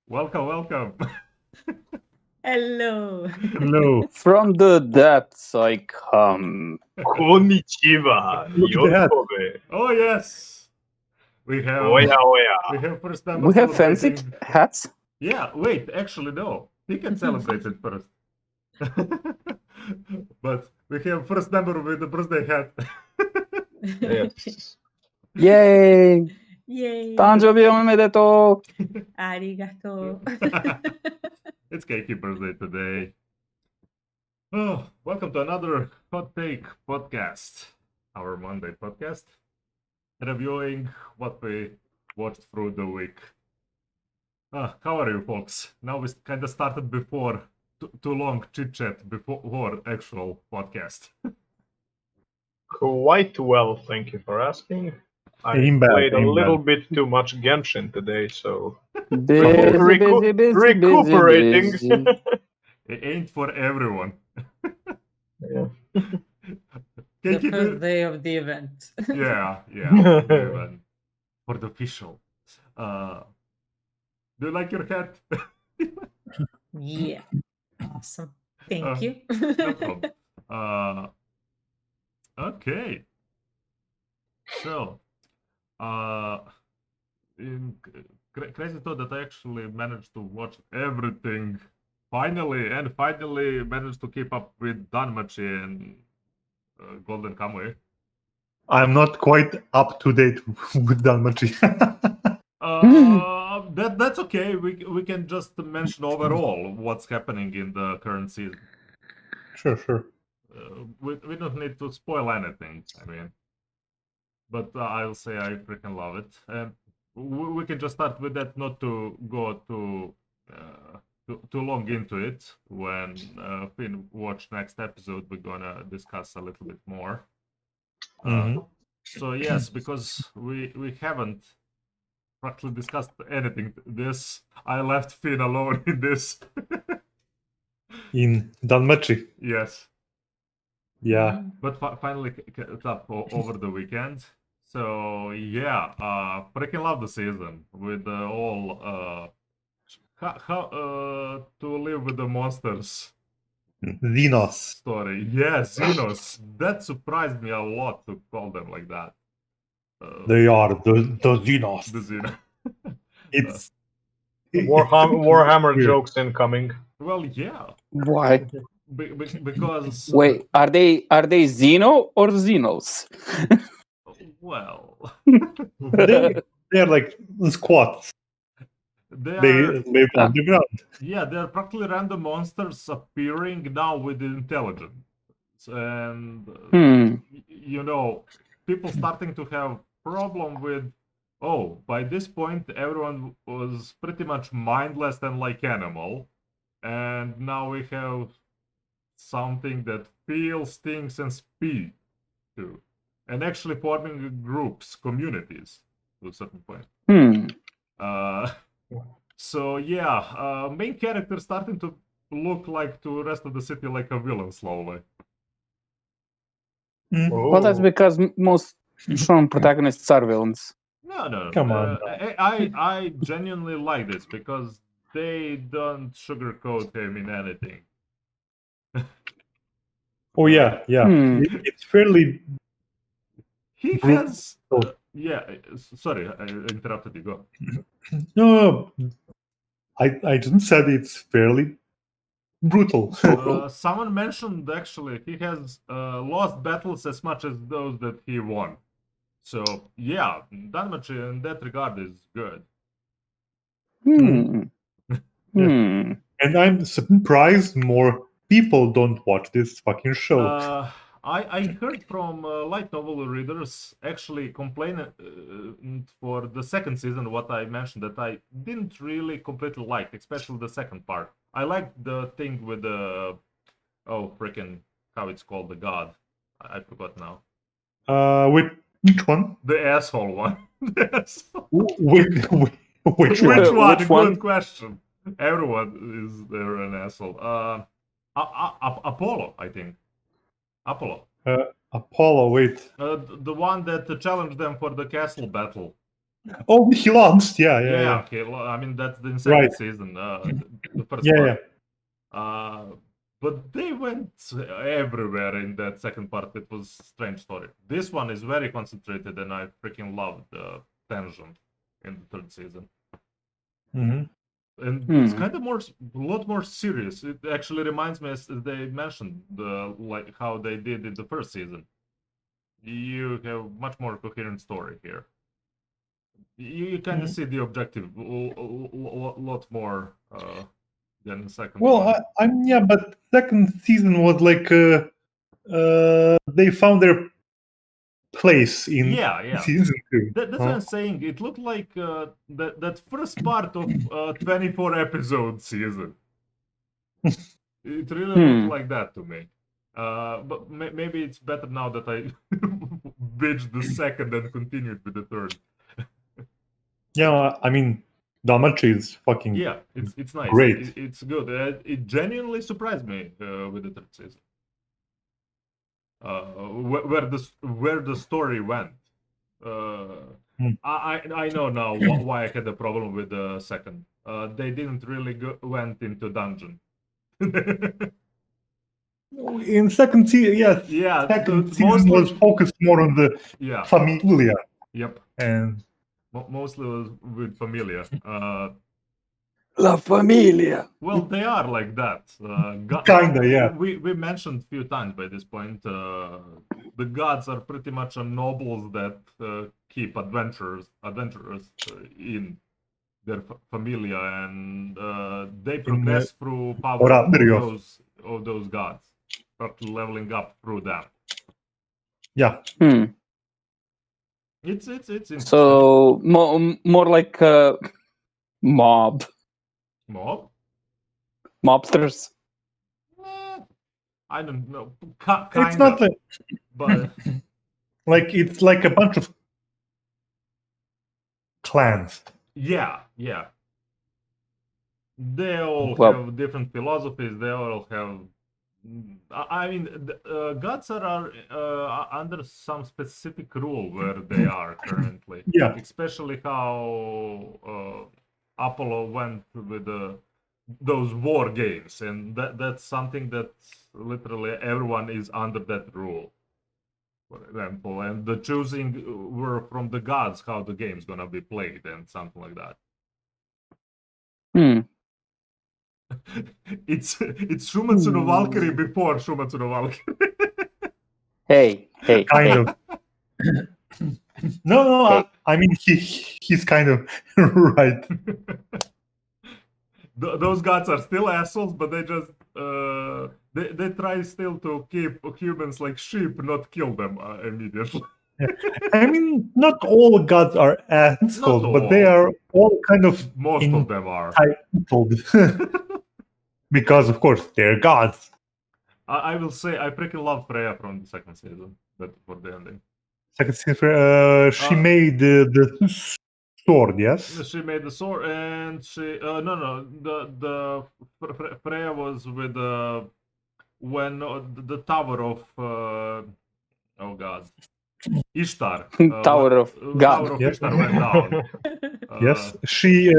Welcome. Hello. Hello. From the depths I come. Konnichiwa, Look at that. Yokobe. Oh yes, we have Oya oya. we have first member We have fancy celebrating. hats. Yeah, wait, actually no. He can celebrate it first. But we have first member with the birthday hat. Yes. Yay! Yay. 誕生日おめでと Arigato. It's Keiki birthday today. Oh, welcome to another Hot Take podcast, our Monday podcast, reviewing what we watched through the week. How are you, folks? Now we kind of started before too long chit chat before actual podcast. Quite well, thank you for asking. I Inbound, played a little inbound. bit too much Genshin today, so Busy, busy, recuperating. busy. It ain't for everyone. Yeah. The Keiki, first day of the event. yeah, even for the official. Do you like your hat? Yeah. Awesome. Thank you. No problem. Okay. So, crazy thought that I actually managed to watch everything finally managed to keep up with Danmachi and Golden Kamuy. I'm not quite up to date with Danmachi. That's okay. We can just mention overall what's happening in the current season. Sure. We don't need to spoil anything. I mean, but I'll say I freaking love it, and we can just start with that, not to go too long into it. When Finn watch next episode, we're gonna discuss a little bit more. So yes, because we haven't practically discussed anything. I left Finn alone in this. In Danmachi. Yes. Yeah. But finally caught up over the weekend. So yeah, freaking love the season with the whole how to live with the monsters Xenos. story. Yes, Xenos. That surprised me a lot to call them like that. They are the Xenos. The Xenos. It's Warhammer weird. jokes incoming. Well, yeah, Why? because Wait, are they Xeno or Xenos? well, They're like squats. they They are. live on the ground. Yeah, they're practically random monsters appearing now with intelligence. And, you know, people starting to have problem with, by this point, everyone was pretty much mindless and like animal. And now we have something that feels, thinks, and speaks too. And actually forming groups, communities, to a certain point. So yeah, main character starting to look like to rest of the city like a villain slowly. Well, that's because most strong protagonists are villains. No. Come on. I genuinely like this because they don't sugarcoat him in anything. Oh yeah. It's fairly. He has. Sorry, I interrupted you. Go. No, I didn't said it's fairly brutal. Someone mentioned actually he has lost battles as much as those that he won. So yeah, Danmachi in that regard is good. And I'm surprised more people don't watch this fucking show. I heard from light novel readers actually complaining for the second season what I mentioned that I didn't really completely like, especially the second part. I liked the thing with the freaking how it's called, the god. I forgot now. Which one? The asshole one. Which Which one? one? Which one? Good question. Everyone is there an asshole. Apollo, I think. Apollo. Apollo, wait. The one that challenged them for the castle battle. Oh, he lost. Yeah. Okay, I mean that's the second Right. season, the first Yeah. part. But they went everywhere in that second part. It was strange story. This one is very concentrated, and I freaking loved the tension in the third season. Mm-hmm. And it's kind of a lot more serious. It actually reminds me, as they mentioned, like how they did in the first season. You have much more coherent story here. You kind of see the objective a lot more than the second one. Well, but second season was like they found their place in season 2. That's what I'm saying. It looked like that first part of 24 episode season. It really looked like that to me. But maybe it's better now that I binged the second and continued with the third. Yeah, I mean, Danmachi is fucking it's nice. Great. It's good. It genuinely surprised me with the third season. Where the story went. I know now why I had a problem with the second. They didn't really went into dungeon. In second season, yes. Yeah, second season was focused more on the familia. Yep. And mostly was with familia. La Familia. Well, they are like that. Kinda, yeah. We mentioned a few times by this point. The gods are pretty much nobles that keep adventurers in their familia, and they progress through power of those gods, start leveling up through them. Yeah. It's interesting. So more like mob. Mob? Mobsters. I don't know. It's not like, but like it's like a bunch of clans. Yeah. They all have different philosophies. They all have. I mean, gods are under some specific rule where they are currently. Yeah. Especially how Apollo went with those war games, and that's something that literally everyone is under that rule. For example, and the choosing were from the gods how the game's gonna be played and something like that. It's Shumatsu no Valkyrie before Shumatsu no Valkyrie. Hey. Kind of. No, hey. I mean he's kind of right. Those gods are still assholes, but they just they try still to keep humans like sheep, not kill them immediately. I mean, not all gods are assholes, but they are all kind of most of them are entitled. Because of course they're gods. I will say I freaking love Freya from the second season, but for the ending. Second season, she made the sword, yes? She made the sword, and she the Freya was with when the tower of oh god, Ishtar. Tower of God. Tower of Ishtar went down. Yes, she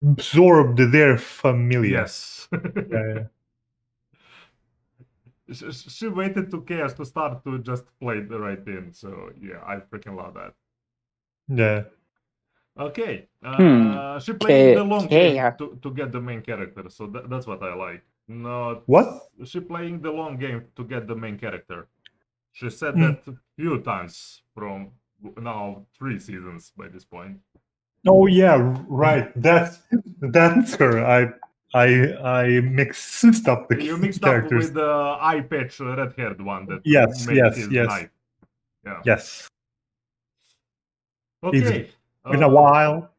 absorbed their familia. Yes. She waited to chaos to start to just play the right in. So yeah, I freaking love that. Yeah. Okay. She played the long game to get the main character, so that's what I like. Not what? She playing the long game to get the main character. She said that a few times from now 3 seasons by this point. Oh yeah, right. That's her. I mixed up the You mixed characters. up with the eye patch red-haired one that yes. knife. Yeah. Yes. Okay. It's been a while.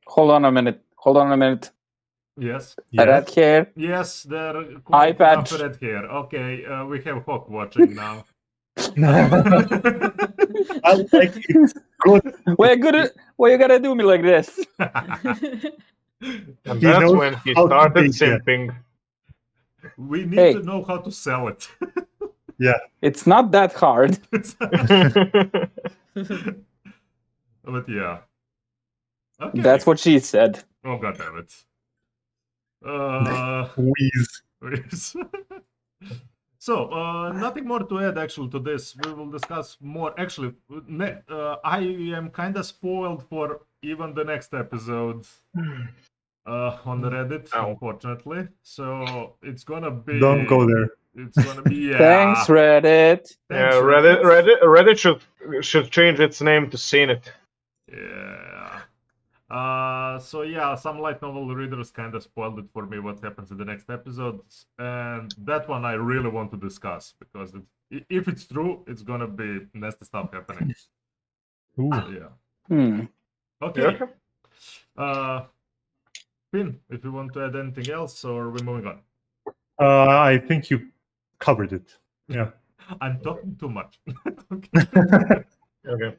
Hold on a minute. Yes. Red hair. Yes, they're Eye quite patch. red hair. Okay, we have Hawk watching now. I like it. Good. Why you gotta do me like this? And that's when he started simping. We need to know how to sell it. Yeah. It's not that hard. But yeah. Okay. That's what she said. Oh, god damn it. Wheeze. So, nothing more to add actually to this. We will discuss more. Actually, I am kind of spoiled for even the next episode on Reddit, unfortunately. So it's gonna be. Don't go there. It's gonna be yeah. Thanks, Reddit. Thanks, Reddit should change its name to CET. Yeah. So yeah, some light novel readers kind of spoiled it for me what happens in the next episodes, and that one I really want to discuss because if it's true, it's gonna be nasty stuff happening. Ooh. Yeah. Okay. Finn, if you want to add anything else, or we're moving on. I think you covered it. Yeah. I'm talking too much. Okay.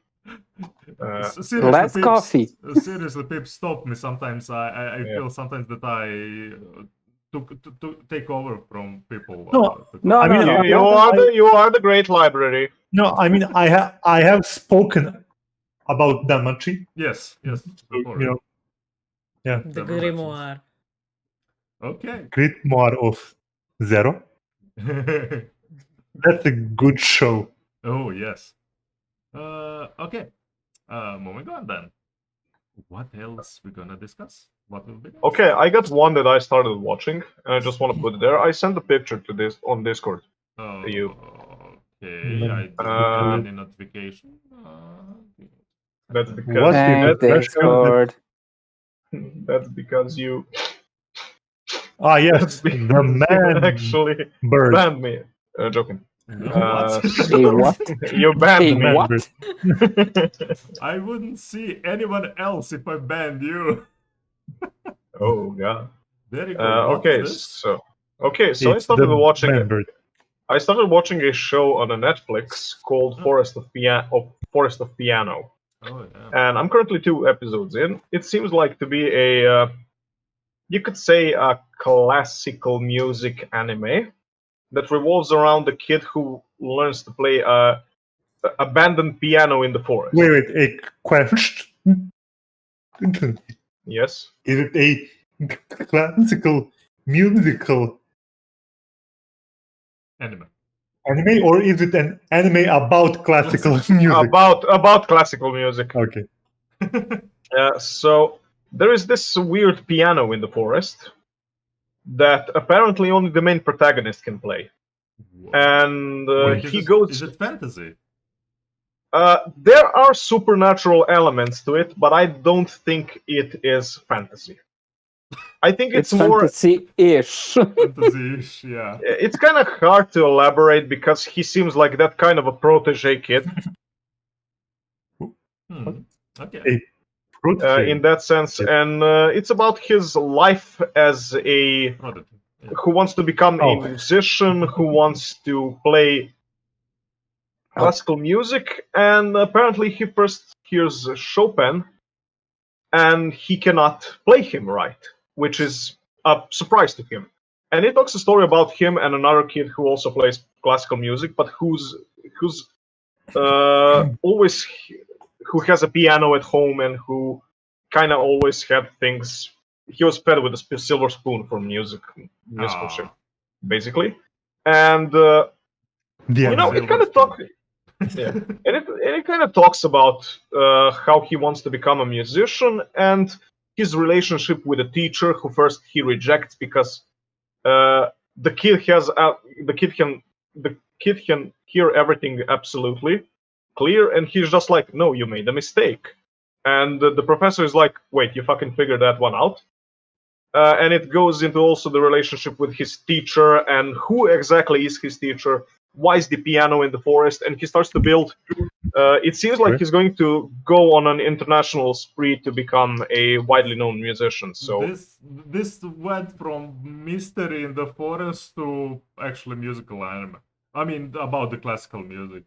Seriously, Less Pips, coffee. Seriously, Pips, stop me. Sometimes I feel sometimes that I to take over from people. No, I mean, you are the great library. No, I mean I have spoken about Danmachi. Yes. You know, yeah. The grimoire. Okay. Grimoire of Zero. That's a good show. Oh yes. Okay. Moving on then. What else we gonna discuss? What will be next? Okay, I got one that I started watching, and I just want to put it there. I sent a picture to this on Discord. To you. Okay, I didn't have any notification. That's because Discord. That's because you. Ah yes, the man actually bird. banned me. Joking. What? You banned me. What? I wouldn't see anyone else if I banned you. Oh god. There you go. So I It's started the watching. man bird. I started watching a show on a Netflix called Forest of Piano. Oh yeah. And I'm currently 2 episodes in. It seems like to be a, you could say, a classical music anime that revolves around a kid who learns to play a abandoned piano in the forest. Wait, a question. Yes. Is it a classical musical Anime, or is it an anime about classical music? About classical music. Okay. So there is this weird piano in the forest that apparently only the main protagonist can play. And he goes. Is it fantasy? There are supernatural elements to it, but I don't think it is fantasy. I think it's more fantasy-ish. Fantasy-ish, yeah. It's kind of hard to elaborate because he seems like that kind of a protege kid. Okay. In that sense, and it's about his life as a who wants to become a musician, who wants to play classical music, and apparently he first hears Chopin, and he cannot play him right, which is a surprise to him. And it talks a story about him and another kid who also plays classical music, but who has a piano at home and who kind of always had things. He was fed with a silver spoon for musical shit, basically. And it kind of talks. Yeah, and it kind of talks about how he wants to become a musician and his relationship with a teacher who first he rejects because the kid can hear everything absolutely clear, and he's just like, no, you made a mistake. And the professor is like, wait, you fucking figured that one out? And it goes into also the relationship with his teacher and who exactly is his teacher. Why is the piano in the forest? And he starts to build. It seems like he's going to go on an international spree to become a widely known musician. So this went from mystery in the forest to actually musical anime. I mean, about the classical music.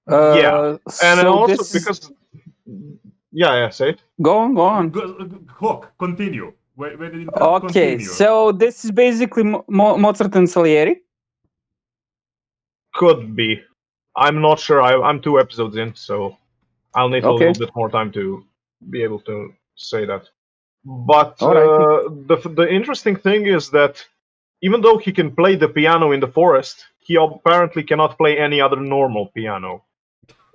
Yeah, and so also because say it. Go on. Hawk, continue. Okay, so this is basically Mozart and Salieri. Could be. I'm not sure. I'm 2 episodes in, so I'll need a little bit more time to be able to say that. But the interesting thing is that even though he can play the piano in the forest, he apparently cannot play any other normal piano.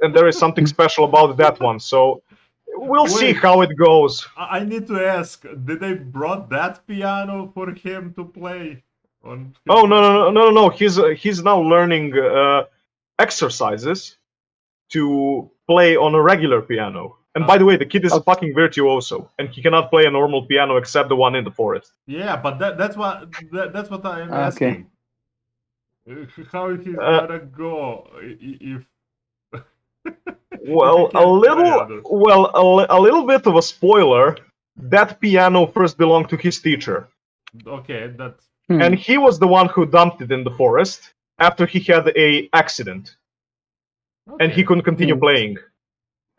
And there is something special about that one, so we'll see how it goes. I need to ask, did they brought that piano for him to play? Oh, no. He's now learning exercises to play on a regular piano. And by the way, the kid is a fucking virtuoso, and he cannot play a normal piano except the one in the forest. Yeah, but that's what I'm asking. How he's gonna go if? Well, a little bit of a spoiler. That piano first belonged to his teacher. Okay, that's. And he was the one who dumped it in the forest after he had a accident, and he couldn't continue playing.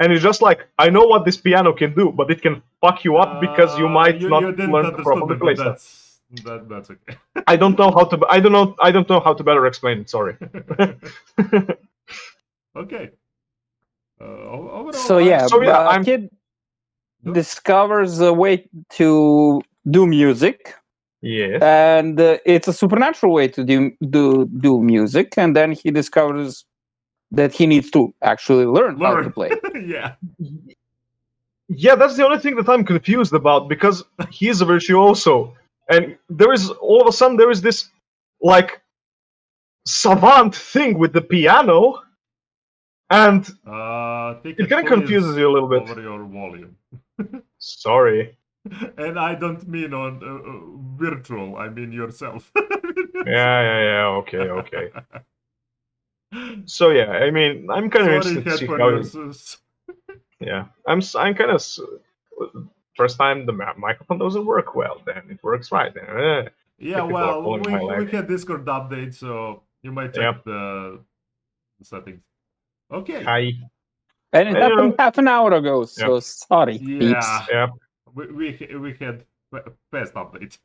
And it's just like, I know what this piano can do, but it can fuck you up because you might not learn to properly play stuff. That's okay. I don't know how to better explain it. Sorry. Okay. Overall, kid discovers a way to do music. Yes. And it's a supernatural way to do music, and then he discovers that he needs to actually learn how to play. Yeah, that's the only thing that I'm confused about, because he is a virtuoso, and all of a sudden there is this like savant thing with the piano, and it kind of confuses you a little bit. Over your volume. Sorry. And I don't mean on virtual, I mean yourself. Yeah, okay. So yeah, I mean, I'm kind of interested to see how yeah, I'm kind of first time the microphone doesn't work well, then it works right. Yeah, well, we had Discord update, so you might check the settings. Okay. Hi. And it happened half an hour ago, so sorry. Yeah. We had fast update.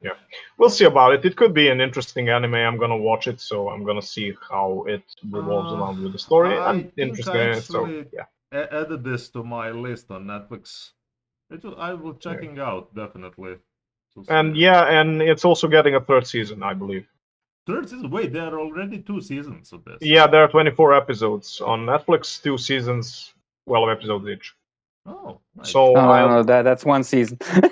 Yeah, we'll see about it. It could be an interesting anime. I'm gonna watch it, so I'm gonna see how it revolves around with the story. I'm interested in it, so yeah. Added this to my list on Netflix. I will checking out definitely. And and it's also getting a third season, I believe. Third season? Wait, there are already 2 seasons of this. Yeah, there are 24 episodes on Netflix. 2 seasons, 12 episodes each. Oh, nice. So that's 1 season. For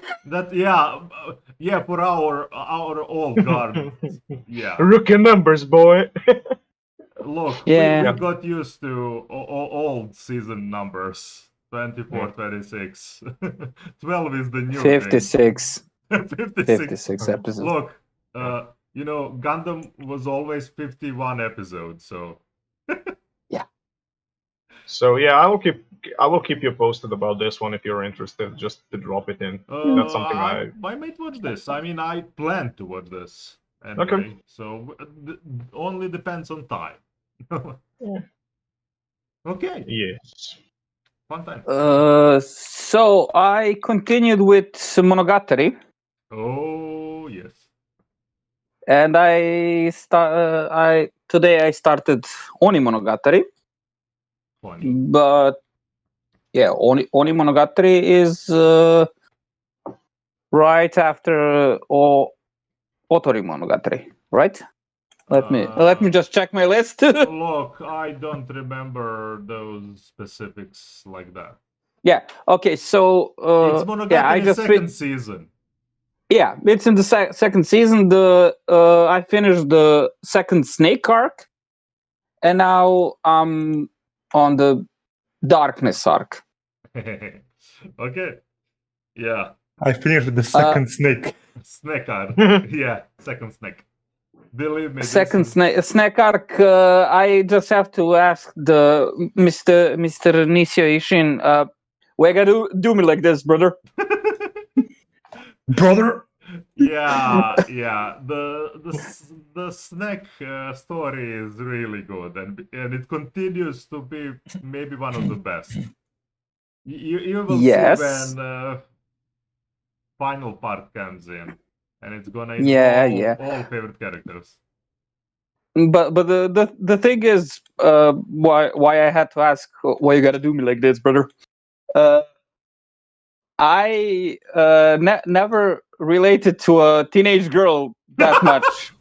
our old guard. Yeah. Rookie numbers, boy. Look, we got used to old season numbers. 24, 26. 12 is the new 56. thing. 56 episodes. Look, Gundam was always 51 episodes, so. So yeah, I will keep you posted about this one if you're interested. Just to drop it in. That's something I might watch this. I mean, I plan to watch this anyway. Okay. So only depends on time. Okay. Yes. Fun time. So I continued with Monogatari. Oh yes. And today I started Oni Monogatari. Funny. But yeah, Oni Monogatari is right after Otori Monogatari, right? Let me just check my list. Look, I don't remember those specifics like that. Yeah. Okay. So it's Monogatari second season. Yeah, it's in the second season. I finished the second snake arc, and now I'm on the darkness arc. Okay. Yeah. I finished the second snake. Snake arc. Yeah, second snake. Believe me. Second snake arc. I just have to ask the Mr. Nisio Ishin. Why gotta do me like this, brother? Brother. Yeah. The snake story is really good, and it continues to be maybe one of the best. You will see when final part comes in, and it's gonna involve all favorite characters. but the thing is, why I had to ask why you gotta do me like this, brother. I never related to a teenage girl that much.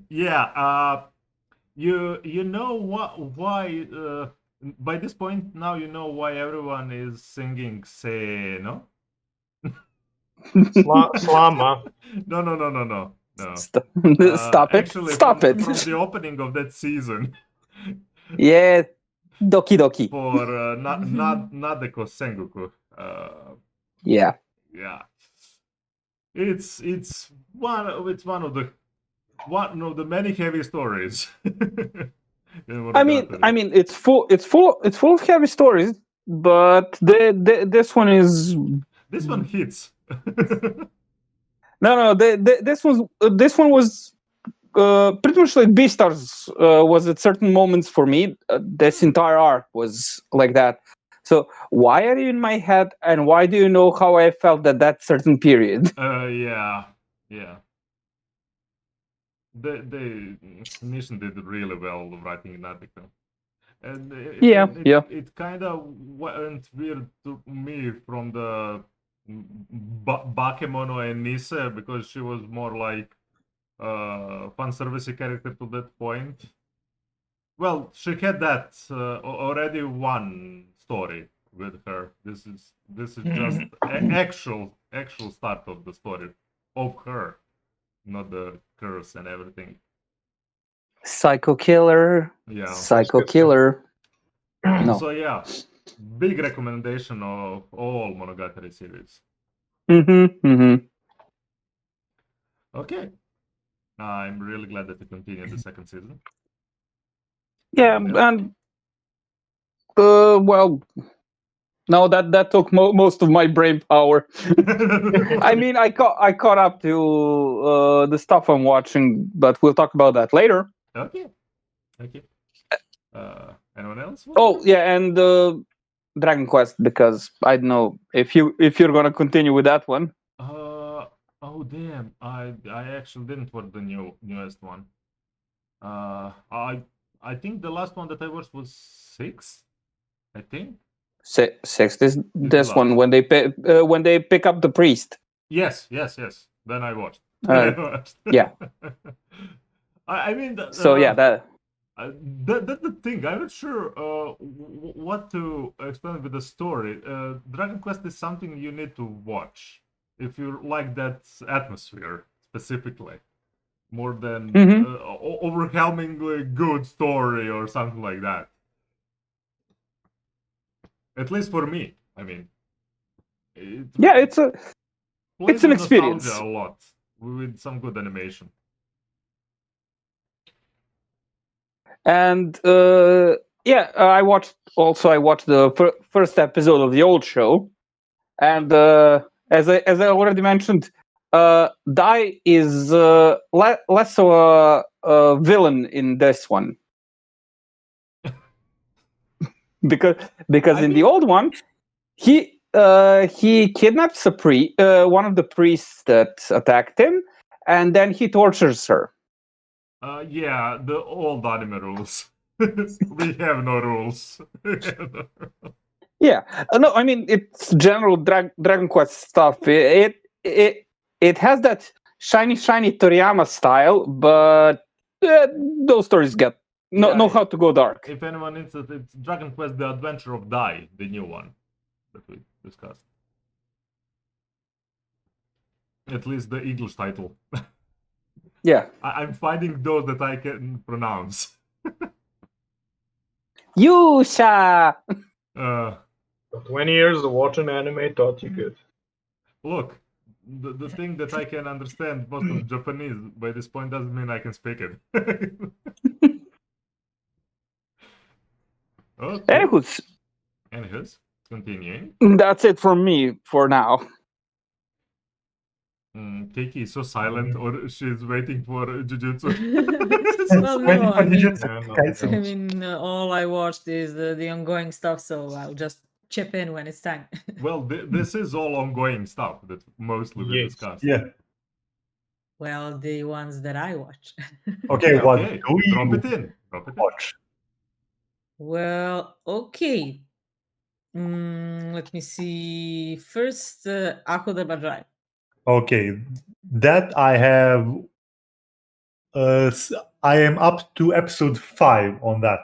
Yeah, you know why by this point now you know why everyone is singing "Se," no? Slama. No. Stop it! Actually, Stop from, it! from the opening of that season Yeah, Doki Doki. for Nadeko Sengoku. Yeah. Yeah, it's one of the many heavy stories. I mean, it's full of heavy stories, but this one is this one hits. no. This one was pretty much like Beastars was at certain moments for me. This entire arc was like that. So why are you in my head, and why do you know how I felt at that certain period? Yeah. They Mission did really well writing an article, and it kind of went weird to me from the Bakemono and Nise, because she was more like fan service character to that point. Well, she had that already one story with her. This is just actual start of the story of her, not the curse and everything. Psycho Killer. Yeah. Psycho Killer. No. So yeah, big recommendation of all Monogatari series. Okay. I'm really glad that you continued the second season. Yeah, and well, no, that took most of my brain power. I mean, I caught up to the stuff I'm watching, but we'll talk about that later. Okay. Anyone else? Oh yeah, and Dragon Quest, because I don't know if you're gonna continue with that one. Oh damn! I actually didn't watch the newest one. I think the last one that I watched was 6. I think. 6 is this one when they pick up the priest. Yes. Then I watched. Yeah. I mean. So yeah, that. That's the thing. I'm not sure what to explain with the story. Dragon Quest is something you need to watch if you like that atmosphere specifically, more than overwhelmingly good story or something like that. At least for me. I mean, it's an experience a lot with some good animation. And I watched the first episode of the old show, and as I already mentioned, Dai is less of a villain in this one, because in the old one, he kidnaps one of the priests that attacked him, and then he tortures her. Yeah, the old anime rules. We have no rules. Yeah, no, I mean it's general Dragon Quest stuff. It has that shiny Toriyama style, but those stories know how to go dark. If anyone is interested, it's Dragon Quest: The Adventure of Dai, the new one that we discussed. At least the English title. Yeah. I'm finding those that I can pronounce. Yusha! 20 years of watching anime taught you good. Look, the thing that I can understand most of Japanese by this point doesn't mean I can speak it. Okay. Anywho's, continuing. That's it from me for now. Keiki is so silent, or she's waiting for Jujutsu. Well, no, I Kaisen. all I watched is the ongoing stuff, so I'll just chip in when it's time. Well, this is all ongoing stuff that mostly we discussed. Yeah. Well, the ones that I watch. Okay, what Okay, do you drop it in. watch? Well, okay. Let me see. First, Akudama Drive. Okay, that I have. I am up to episode 5 on that.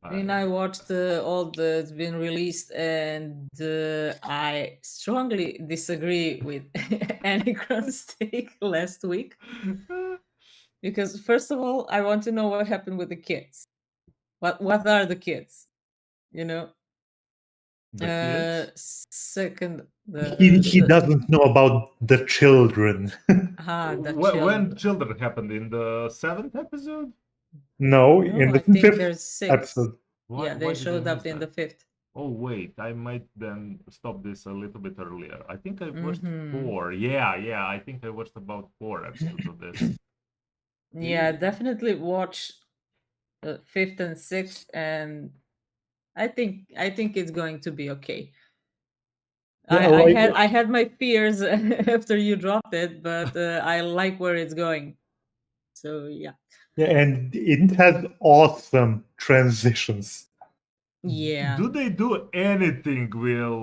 I watched all that's been released, and I strongly disagree with Anacron's take last week. Because first of all, I want to know what happened with the kids. What are the kids? You know. The kids? Second, He doesn't know about the children. When children happened in the 7th episode? No, in the I think 5th there's 6. episode. Yeah, they showed up in the 5th. Oh wait, I might then stop this a little bit earlier. I think I watched 4. Yeah, I think I watched about 4 episodes of this. Yeah, definitely watch 5th and 6th, and I think it's going to be okay. I had my fears after you dropped it, but I like where it's going. So yeah. Yeah, and it has awesome transitions. Yeah. Do they do anything with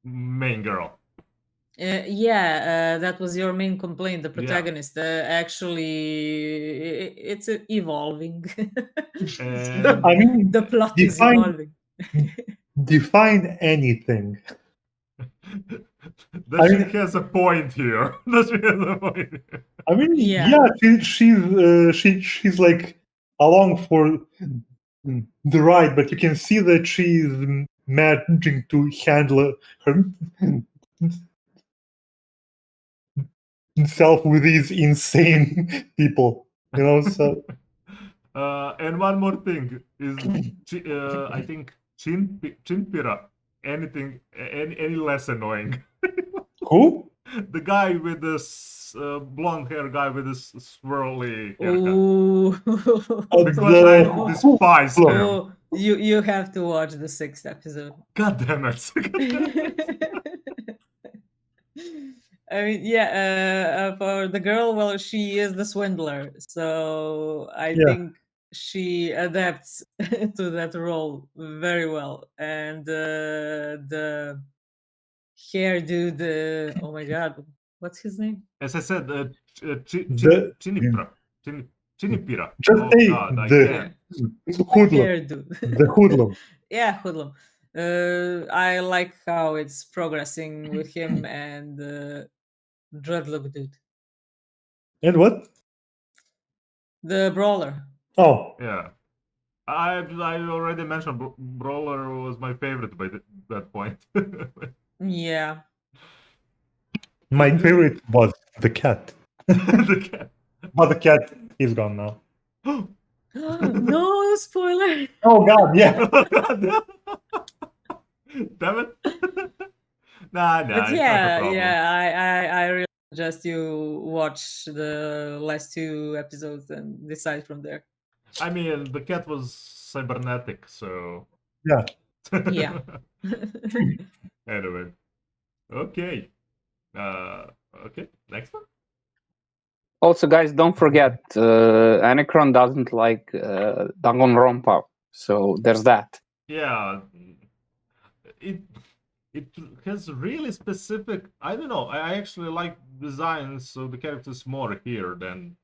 main girl? That was your main complaint. The protagonist actually, it's evolving. I mean, the plot is evolving. Define anything. She has a point here. I mean, yeah, she's like along for the ride, but you can see that she's managing to handle herself with these insane people, you know. So, and one more thing is, I think Chinpira. Anything, any less annoying? Who? The guy with this blonde hair guy with this swirly haircut. Because I despise him. Oh, you have to watch the 6th episode. God damn it. I mean, yeah, for the girl, well, she is the swindler. So I think she adapts to that role very well. And the hair dude, oh my god, what's his name? As I said, Chinipira. Just say the hair dude. The hoodlum. Yeah, hoodlum. I like how it's progressing with him and Dreadlock dude. And what? The brawler. Oh. Yeah. I already mentioned Brawler was my favorite by that point. Yeah. My favorite was the cat. The cat. But the cat is gone now. No spoiler. Oh god, yeah. Damn it. Nah. But yeah, I really suggest you watch the last 2 episodes and decide from there. I mean, the cat was cybernetic, so yeah. Yeah. Anyway, okay. Okay, next one. Also, guys, don't forget, Anacron doesn't like Danganronpa, so there's that. Yeah, it has really specific. I don't know. I actually like designs of the characters more here than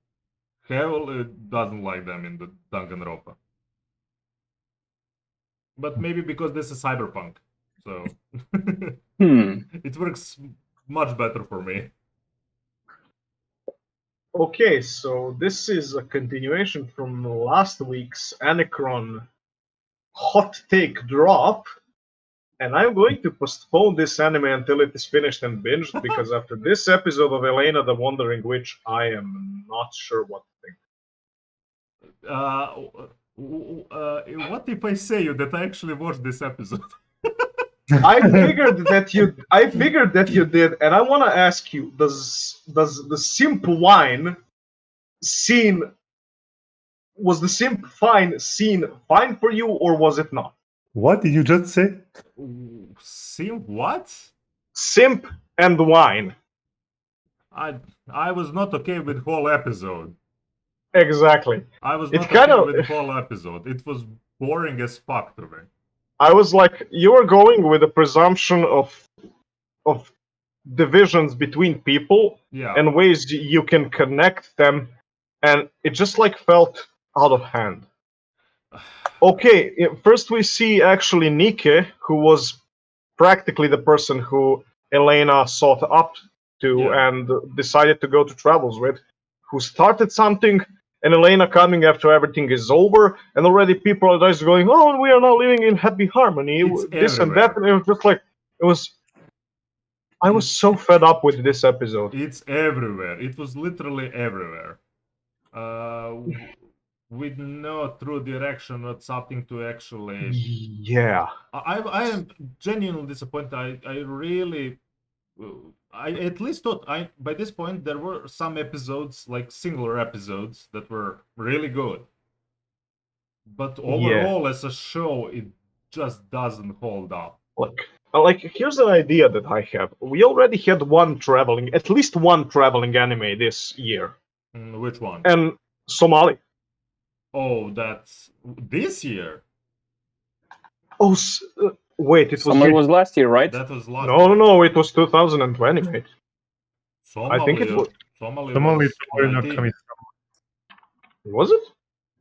Hell doesn't like them in the Danganronpa. But maybe because this is cyberpunk, so it works much better for me. Okay, so this is a continuation from last week's Anacron hot take drop, and I'm going to postpone this anime until it is finished and binged, because after this episode of Elaina the Wandering Witch, I am not sure what to think. What if I say you that I actually watched this episode? I figured that you did, and I want to ask you: Does the simp wine scene was the simp fine scene fine for you, or was it not? What did you just say? Simp what? Simp and wine. I was not okay with whole episode. Exactly. I was It's not kind okay of- with whole episode. It was boring as fuck to me. I was like, you are going with a presumption of divisions between people Yeah. and ways you can connect them, and it just like felt out of hand. Okay, first we see actually Nike, who was practically the person who Elaina sought up to Yeah. and decided to go to travels with, who started something, and Elaina coming after everything is over, and already people are just going, oh, we are now living in happy harmony, It's this and that, and it was just like, I was so fed up with this episode. It's everywhere. It was literally everywhere. With no true direction, not something to actually. Yeah. I am genuinely disappointed. I really. I at least thought by this point there were some episodes, like singular episodes, that were really good. But overall, as a show, it just doesn't hold up. Like, here's an idea that I have. We already had at least one traveling anime this year. Which one? And Somali. Oh, that's this year. Oh, wait, it was. It was last year, right? That was last. No, it was 2020, mate. Somali, I think it was. Somali Somali was not 19. coming. Was it?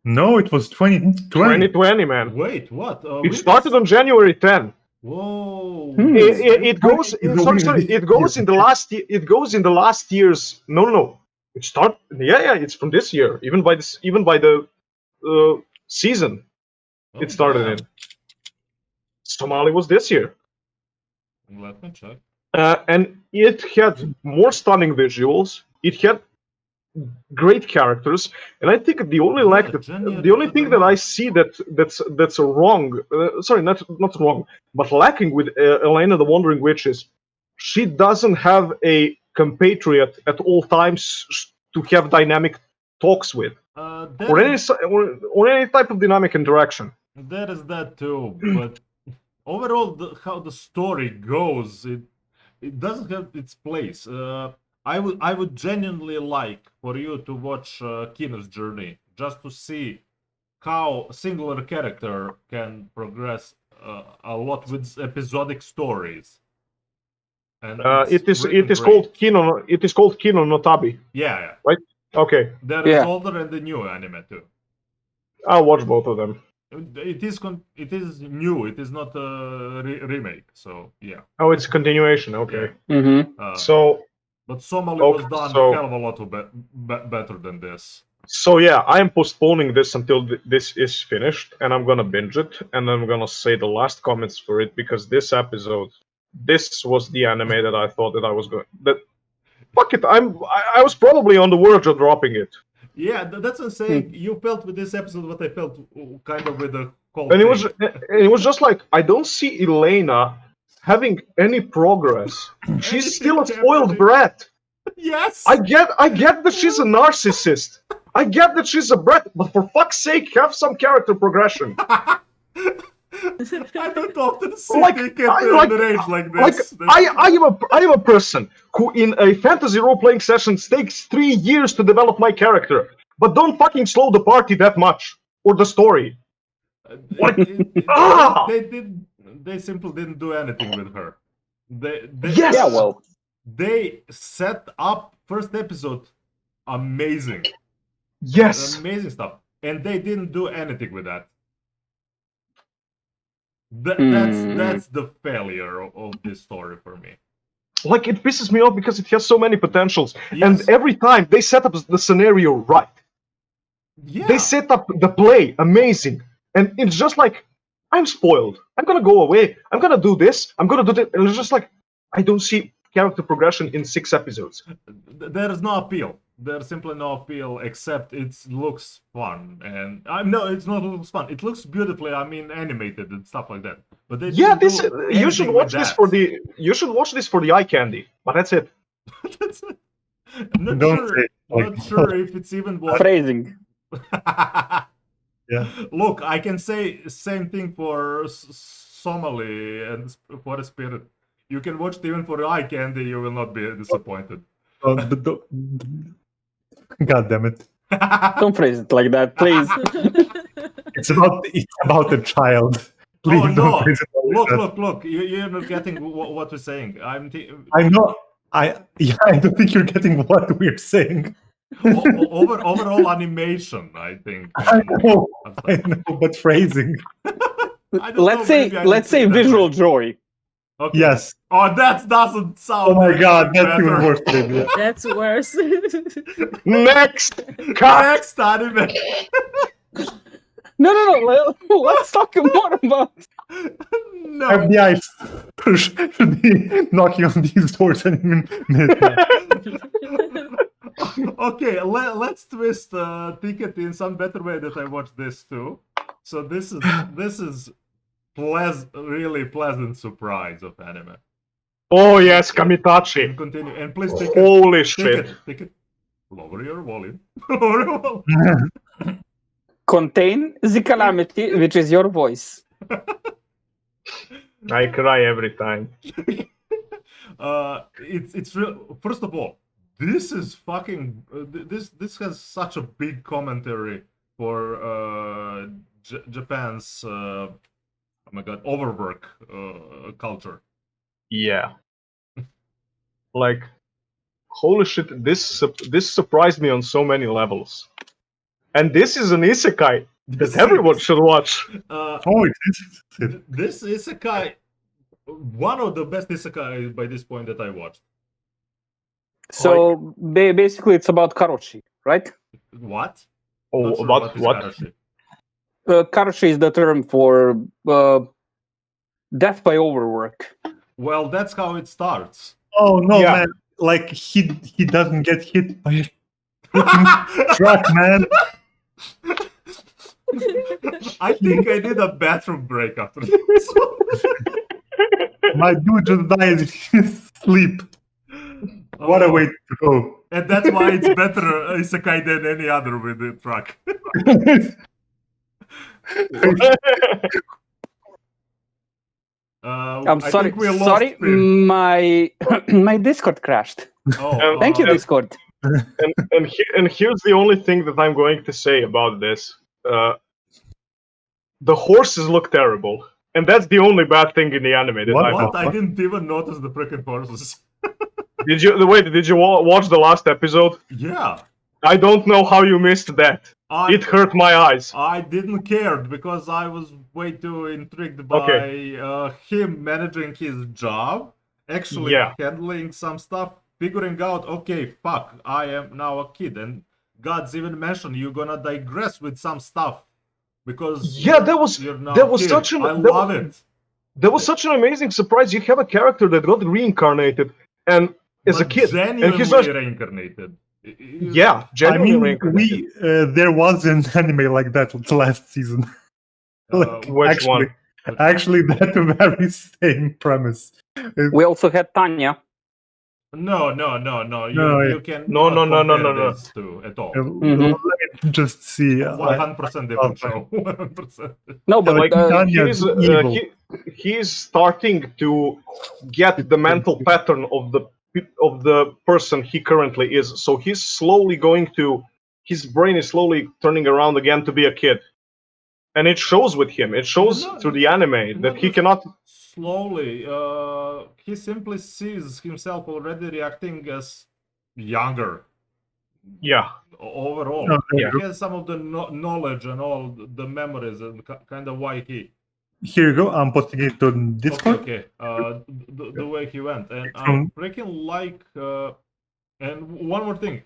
No, it was 2020. 2020, man. Wait, what? It started on January 10. Whoa! It goes. Sorry, it goes in the last. It goes in the last year's. No. It start. Yeah. It's from this year. Even by the season, Oh, it started damn. in. Somali was this year. Let me check. And it had more stunning visuals. It had great characters, and I think the only the only thing that I see that's wrong. Sorry, not wrong, but lacking with Elaina the Wandering Witch is she doesn't have a compatriot at all times to have dynamic talks with, or any type of dynamic interaction. There is that too, but overall, how the story goes, it doesn't have its place. I would genuinely like for you to watch Kino's journey, just to see how a singular character can progress a lot with episodic stories. And It is called Kino. It is called Kino no Tabi. Yeah. Right. Okay. There is older and the new anime too. I'll watch both of them. It is new. It is not a remake. So yeah. Oh, it's a continuation. Okay. Yeah. But Somali was done so- a hell of a lot better than this. So yeah, I am postponing this until this is finished, and I'm gonna binge it, and I'm gonna say the last comments for it because this was the anime that I thought that I was going. Fuck it, I was probably on the verge of dropping it. Yeah, that's what I'm saying. You felt with this episode what I felt kind of with the whole And thing. it was just like I don't see Elaina having any progress. She's still a spoiled brat. Yes. I get that she's a narcissist. I get that she's a brat, but for fuck's sake, have some character progression. I don't often see Like, they get rage like this. I am a person who in a fantasy role-playing session takes 3 years to develop my character, but don't fucking slow the party that much or the story. They simply didn't do anything with her. Yes. Yeah, well, They set up first episode amazing. Yes. Amazing stuff. And they didn't do anything with that. That's the failure of this story for me. Like, it pisses me off because it has so many potentials. Yes. And every time they set up the scenario right. Yeah. They set up the play amazing. And it's just like, I'm spoiled. I'm gonna go away. I'm gonna do this. I'm gonna do that. And it's just like, I don't see character progression in 6 episodes. There's no appeal. There's simply no appeal except it looks fun. And no, it's not looks fun. It looks beautifully, animated and stuff like that. But they Yeah, didn't do you should anything watch with this that. for the eye candy. But that's it. That's it. Not Don't sure, say it like not sure if it's even worth. phrasing. Yeah. Look, I can say same thing for Somali and for Spirit. You can watch it even for eye candy, you will not be disappointed. God damn it! Don't phrase it like that, please. It's about a child. Please Oh don't no! phrase it like that. Look! You're not getting what we're saying. I know. I don't think you're getting what we're saying. Overall animation, I think. I know, but phrasing. Let's say visual joy. Okay. Yes. Oh, that doesn't sound. Oh my god, that's better. even worse. Maybe. That's worse. Next, Next anime. No. Let's talk more about. No. FBI should be knocking on these doors any minute. Okay, let's twist Ticket in some better way that I watched this too. So this is really pleasant surprise of anime. Oh yes, Kamitachi. Continue and please take Holy shit. Ticket. Lower your volume. Lower your volume. Contain the calamity, which is your voice. I cry every time. It's real. First of all, this is fucking. This has such a big commentary for Japan's. Oh my god, overwork culture. Yeah. Like, holy shit! This surprised me on so many levels. And this is an isekai that everyone should watch. This isekai, one of the best isekai by this point that I watched. So basically, it's about karoshi, right? What? Oh, Not sure about what? Karoshi. Karoshi is the term for death by overwork. Well, that's how it starts. Oh no, Yeah. man! Like he doesn't get hit by a freaking truck, man. I think I need a bathroom break after this. My dude just died in his sleep. What a way to go! And that's why it's better isekai than any other with the truck. I'm I sorry. think we lost Sorry, Finn. my Discord crashed. Oh, Thank you, Discord. and here's the only thing that I'm going to say about this. The horses look terrible. And that's the only bad thing in the anime that I What? found. I didn't even notice the freaking horses. Did you watch the last episode? Yeah. I don't know how you missed that. It hurt my eyes. I didn't care because I was way too intrigued by him managing his job, actually handling some stuff, figuring out, okay, fuck, I am now a kid, and God's even mentioned you're gonna digress with some stuff because that was such an I love it. That was such an amazing surprise. You have a character that got reincarnated, and as a kid, and he's just reincarnated. Yeah, genuinely. I mean, there was an anime like that last season. Which one? Actually, that very same premise. We also had Tanya. No. You can No. these two at all. Let me just see. 100% different show. 100%. No, but like Tanya's evil. he's starting to get the mental pattern of the person he currently is. So he's slowly his brain is slowly turning around again to be a kid. And it shows with him. It shows through the anime that he cannot... Slowly. He simply sees himself already reacting as younger. Yeah. Overall. He has some of the knowledge and all the memories and kind of why he... Here you go. I'm posting it on Discord. Okay. The way he went, and I freaking like. And one more thing,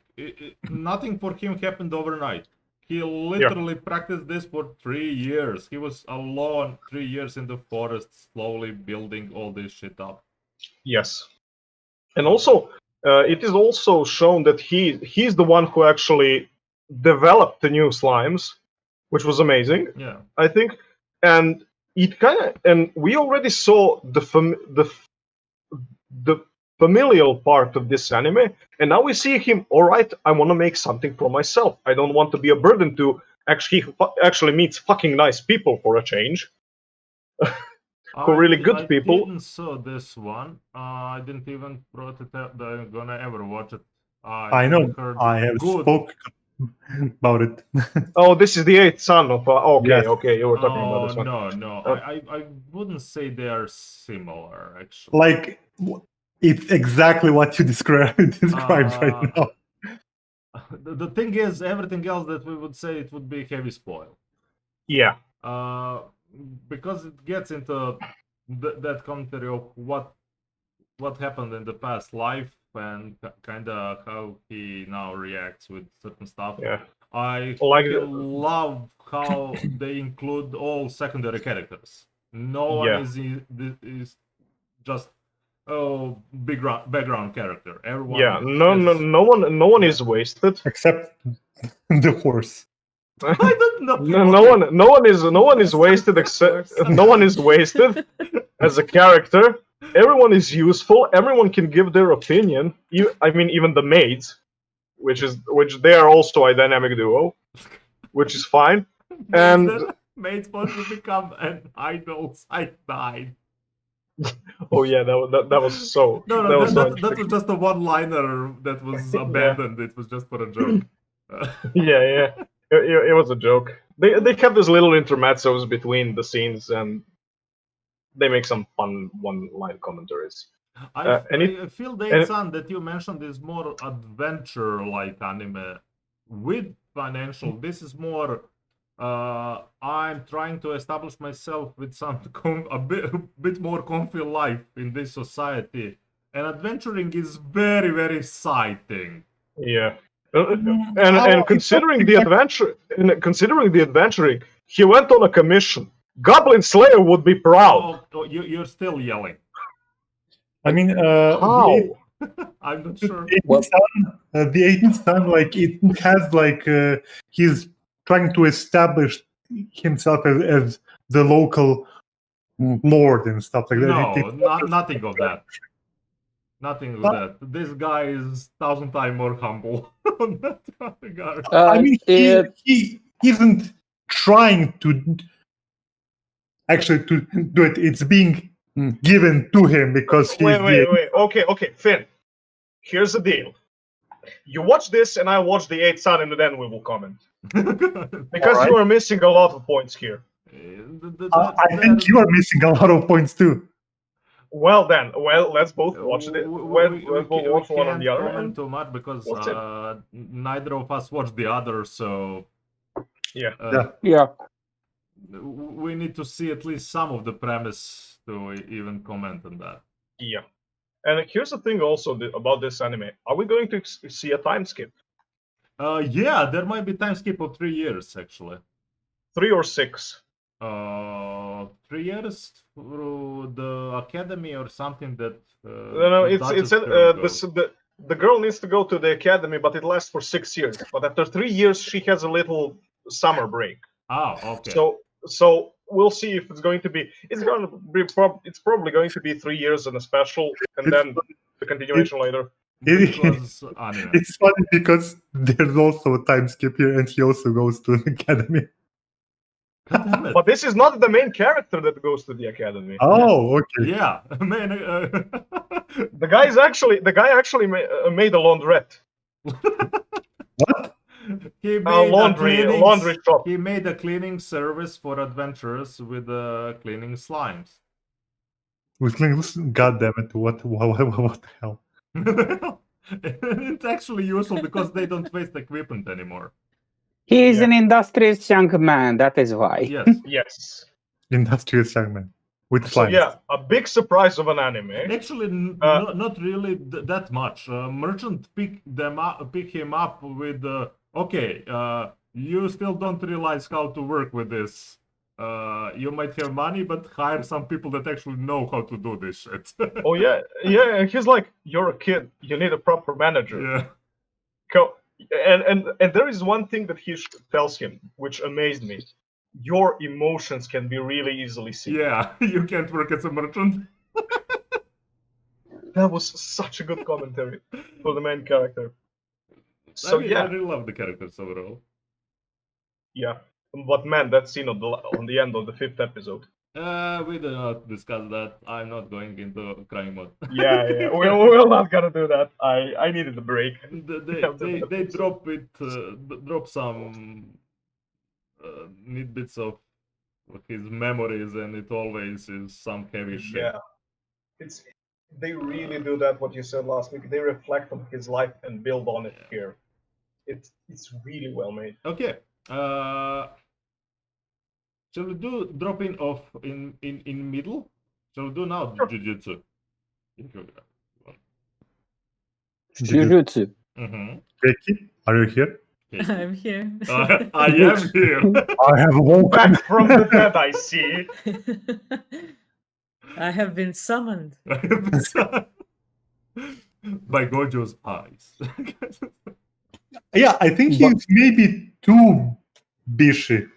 nothing for him happened overnight. He literally practiced this for 3 years. He was alone 3 years in the forest, slowly building all this shit up. Yes, and also it is also shown that he's the one who actually developed the new slimes, which was amazing. Yeah, I think, and it and we already saw the familial part of this anime, and now we see him. All right, I want to make something for myself. I don't want to be a burden to actually meets fucking nice people for a change. Who really good people. I didn't saw this one. I didn't even brought it up that I'm gonna ever watch it. I know. heard I have good. spoken about it. Oh, this is the eighth son of. Okay, Yes. okay, you were talking about Oh this one. no, I wouldn't say they are similar actually. Like, it's exactly what you described right now. The thing is, everything else that we would say, it would be heavy spoil. Yeah. Because it gets into that commentary of what happened in the past life and kind of how he now reacts with certain stuff. Yeah. I Like- love how they include all secondary characters. No one Yeah. is just background character. Everyone. Yeah. No one is wasted. Except the horse. I don't know. No one is wasted except no one is wasted as a character. Everyone is useful. Everyone can give their opinion. Even the maids, which they are also a dynamic duo, which is fine. And made supposed to become an idol. I died. oh yeah, that was so. No, that was so that was just a one-liner that was abandoned. It was just for a joke. Yeah. It was a joke. They kept these little intermezzos between the scenes, and they make some fun one-line commentaries. I feel the eighth son that you mentioned is more adventure-like anime with financial. This is more. I'm trying to establish myself with some a bit more comfy life in this society, and adventuring is very, very side thing. Yeah. And considering the adventuring, he went on a commission. Goblin Slayer would be proud. Oh, you're still yelling. I mean, How? I'm not sure. The eighth son, like, it has like he's trying to establish himself as the local lord and stuff like that. No, nothing of that. Nothing of that. This guy is 1,000 times more humble on that regard. I mean, he isn't trying to actually to do it. It's being given to him because he's wait. Okay, Finn. Here's the deal. You watch this, and I watch the eighth son, and then we will comment. Because you are missing a lot of points here. I think you are missing a lot of points too. Well, let's both watch it. We'll watch one on the other. We can't comment too much because neither of us watched the other, so yeah. We need to see at least some of the premise to even comment on that. Yeah. And here's the thing also about this anime. Are we going to see a time skip? Yeah, there might be time skip of 3 years, actually. 3 or 6? 3 years through the academy or something that... no, it said the girl needs to go to the academy, but it lasts for 6 years. But after 3 years, she has a little summer break. Oh, okay. So we'll see if it's going to be. It's probably going to be 3 years in a special, and then the continuation later. It's funny because there's also a time skip here, and he also goes to an academy. But this is not the main character that goes to the academy. Oh, okay. Yeah, man. The guy actually made a laundrette. What? He made laundry shop. He made a cleaning service for adventurers with cleaning slimes. With cleaning, God damn it! What the hell? It's actually useful because they don't waste equipment anymore. He is an industrious young man. That is why. Yes. Yes. Industrious young man with So slimes. yeah, a big surprise of an anime. Actually, not really that much. Merchant pick him up with you still don't realize how to work with this. You might have money, but hire some people that actually know how to do this shit. Oh yeah. He's like, you're a kid. You need a proper manager. Yeah. And there is one thing that he tells him, which amazed me. Your emotions can be really easily seen. Yeah, you can't work as a merchant. That was such a good commentary for the main character. So I really love the characters overall. Yeah, but man, that scene on the end of the 5th episode. We do not discuss that. I'm not going into crying mode. Yeah. We're not gonna do that. I needed a break. They drop some neat bits of his memories, and it always is some heavy shit. Yeah, they really do that. What you said last week, they reflect on his life and build on it here. It's really well made. Okay. Shall we do dropping off in middle? Shall we do now Jujutsu? Jujutsu. Keiki, are you here? I'm here. I am here. I have woken. Back from the dead, I see. I have been summoned. By Gojo's eyes. Yeah, I think he's maybe too bishy.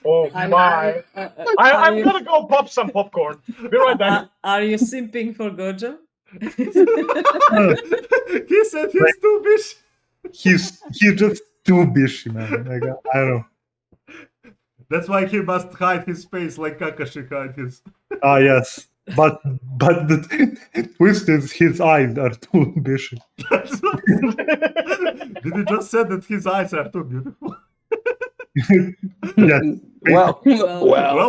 Oh my! I'm gonna go pop some popcorn. Be right back. Are you simping for Gojo? He said he's too bishy. He's just too bishy, man. Like, I don't know. That's why he must hide his face like Kakashi hide his. Ah, yes. But the twist is his eyes are too bishy. Did you just say that his eyes are too beautiful? Yes. Well,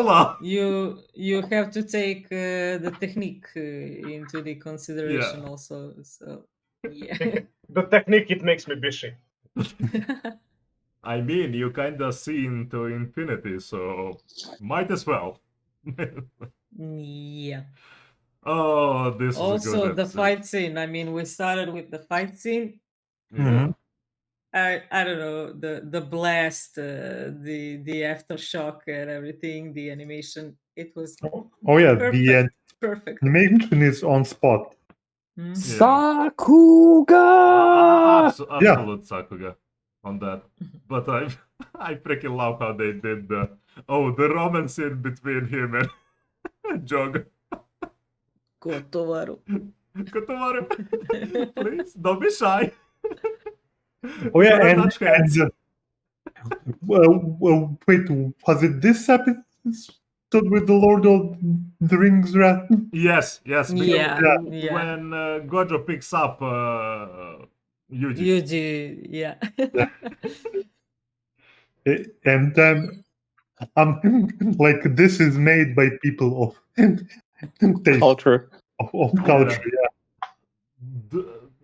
now. You have to take the technique into the consideration also. So yeah. The technique, it makes me bishy. I mean, you kinda see into infinity, so might as well. Yeah. Oh, this also is a good the episode. fight scene. I mean, we started with the fight scene. Yeah. I don't know, the blast, the aftershock and everything, the animation. It was Oh yeah, perfect. The animation is on spot. Sakuga. Absolute Sakuga on that. But I freaking love how they did the romance scene between him and Jog. Kotowaru. Please don't be shy. Oh yeah, well, wait, was it this episode with the Lord of the Rings rat? Yes. Yeah. When Gojo picks up Yuji, yeah. And then like this is made by people of taste, culture. Of culture,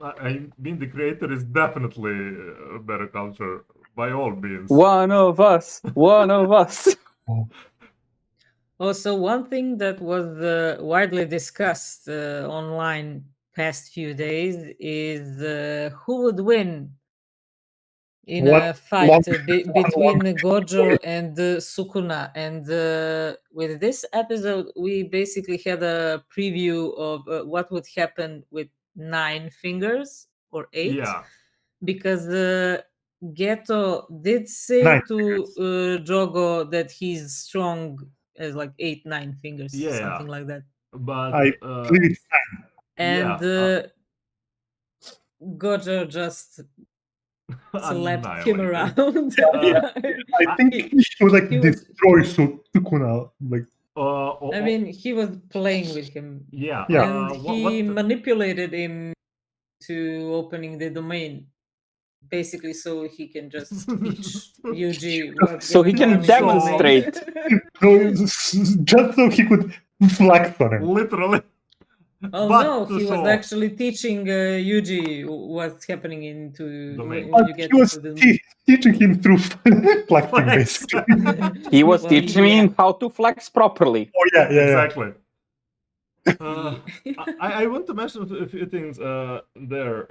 I mean, the creator is definitely a better culture by all means. One of us. Also, one thing that was widely discussed online past few days is who would win in a fight between Gojo and Sukuna. And with this episode, we basically had a preview of what would happen with 9 fingers or 8. Yeah. Because Geto did say to Jogo that he's strong as like 8-9 fingers, something like that. But I believe it's 10. And Gojo just slapped him around. I think he should destroy Sukuna. I mean, he was playing with him. Yeah. And he manipulated him to opening the domain. Basically, so he can just teach Yuji. So he can demonstrate. Just so he could flex on him. Literally. Oh no, he was actually teaching Yuji what's happening into domain. when you get he was to the teaching him through flexing, basically. He was teaching him how to flex properly. Oh yeah. Exactly. I want to mention a few things there.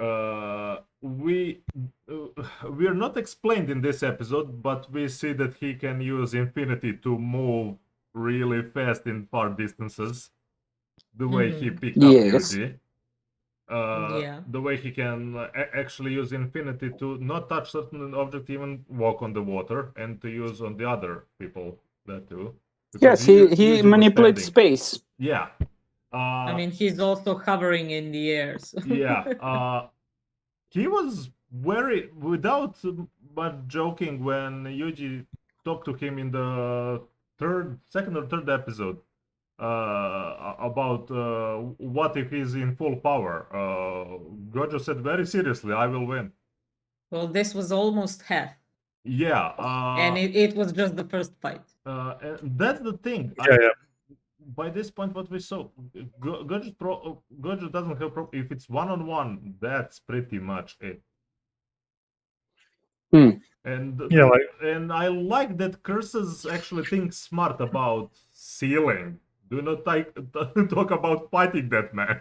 We're not explained in this episode, but we see that he can use infinity to move really fast in far distances. The way he picked up Yuji. The way he can actually use infinity to not touch certain object, even walk on the water, and to use on the other people that too. Yes, he manipulates space. Yeah. I mean, he's also hovering in the air. So. Yeah. He was very, without much joking, when Yuji talk to him in the second or third episode about what if he's in full power. Gojo said very seriously, "I will win." Well, this was almost half. Yeah, and it was just the first fight. And that's the thing. By this point, what we saw, Gojo doesn't have problem. If it's one-on-one, that's pretty much it. And and I like that Curses actually thinks smart about sealing. Do not talk about fighting that man.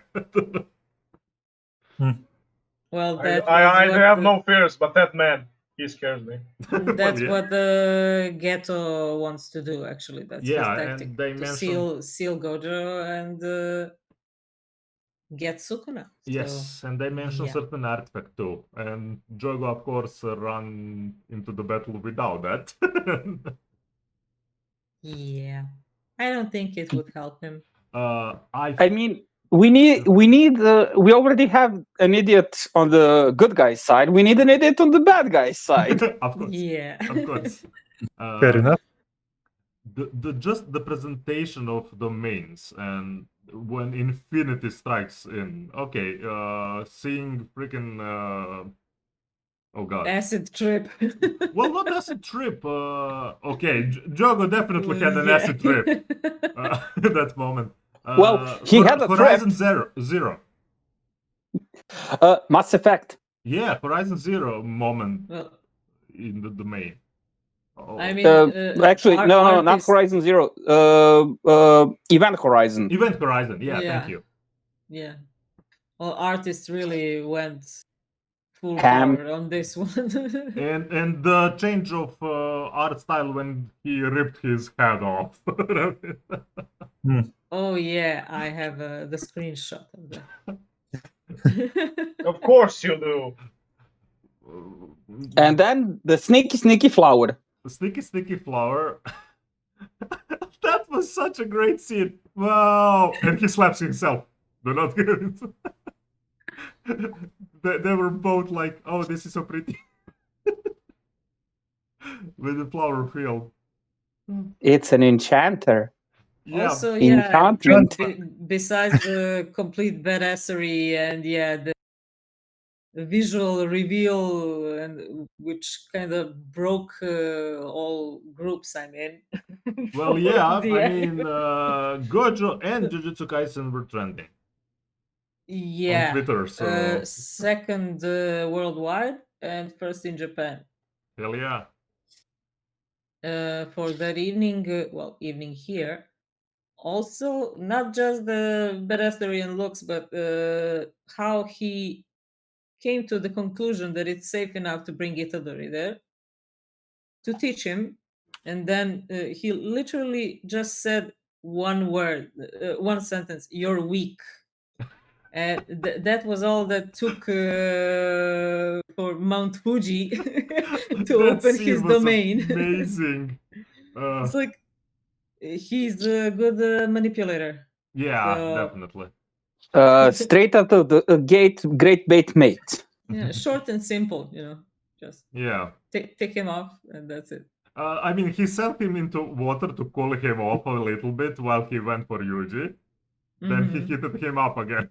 Well, I have no fears, but that man, he scares me. That's what Geto wants to do. Actually, that's his tactic, and they seal Gojo and get Sukuna. Yes, and they mentioned certain artifact too, and Jogo, of course, ran into the battle without that. Yeah, I don't think it would help him. I mean, we already have an idiot on the good guy's side. We need an idiot on the bad guy's side. Of course. Yeah. Of course. Fair enough. Just the presentation of domains and when Infinity strikes in. Okay, seeing freaking oh god. Acid trip. Well, not acid trip. Okay, Jogo definitely had an acid trip at that moment. Well, he had a Horizon trip. Zero. Mass Effect. Yeah, Horizon Zero moment in the domain. I mean, actually, no, not Horizon Zero. Event Horizon. Event Horizon. Yeah, thank you. Yeah. Well, artists really went full Ham power on this one. and the change of art style when he ripped his head off. Oh yeah, I have the screenshot of that. Of course you do. And then the sneaky flower. The sneaky flower. That was such a great scene. Wow! And he slaps himself. Do not get it. They were both like, "Oh, this is so pretty." With the flower field. It's an enchanter. Yeah. Also, besides the complete badassery and the visual reveal, and which kind of broke all groups. I mean, well, yeah. I mean, Gojo and Jujutsu Kaisen were trending. Yeah. On Twitter. So second worldwide and first in Japan. Hell yeah. For that evening, evening here. Also, not just the badassery and looks, but how he came to the conclusion that it's safe enough to bring Itadori there to teach him, and then he literally just said one word, one sentence: "You're weak." And that was all that took for Mount Fuji to open his domain. Amazing. It's like he's a good manipulator. Yeah, definitely. Straight out of the gate, great bait mate. Yeah, short and simple, just take him off and that's it. I mean, he sent him into water to cool him off a little bit while he went for Yuji. Then he heated him up again.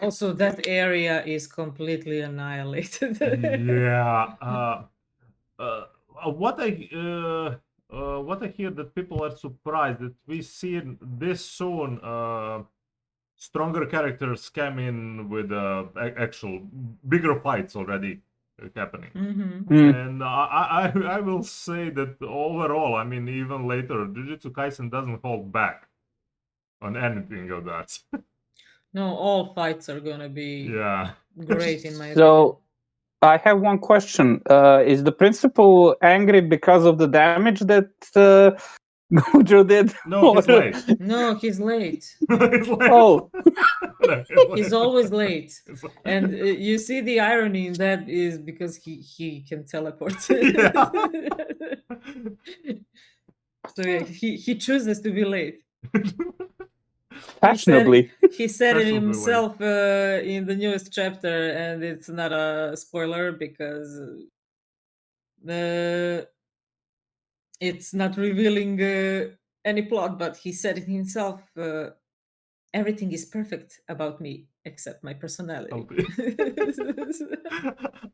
Also, that area is completely annihilated. Yeah. What I hear that people are surprised that we see this soon stronger characters come in with actual bigger fights already happening. And I will say that overall, I mean, even later, Jujutsu Kaisen doesn't hold back on anything of that. No, all fights are gonna be great in my opinion. So I have one question. Is the principal angry because of the damage that Gojo did? No, he's late. No, he's late. He's late. Oh. He's always late. And you see the irony in that is because he can teleport. So he chooses to be late. Fashionably. He said it himself in the newest chapter, and it's not a spoiler because it's not revealing any plot, but he said it himself. Everything is perfect about me except my personality.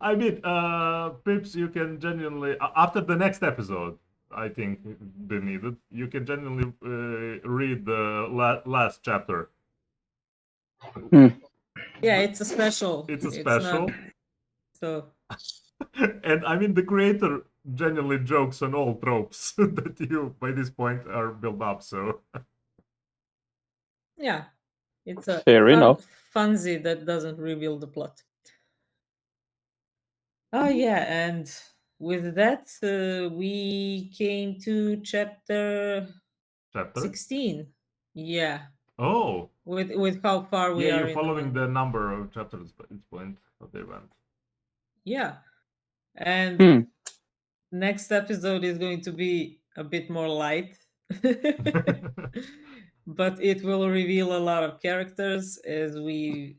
I mean, Pips, you can genuinely after the next episode, I think they needed. You can genuinely read the last chapter. Yeah, it's a special. It's a special. Not, so. And I mean, the creator genuinely jokes on all tropes that you, by this point, are built up. So. Yeah, it's a Fair enough. fancy that doesn't reveal the plot. Oh yeah, and with that, we came to chapter 16. Yeah. Oh. With how far we are. Yeah, you're following the number of chapters by this point of the event. Yeah, and next episode is going to be a bit more light, but it will reveal a lot of characters as we've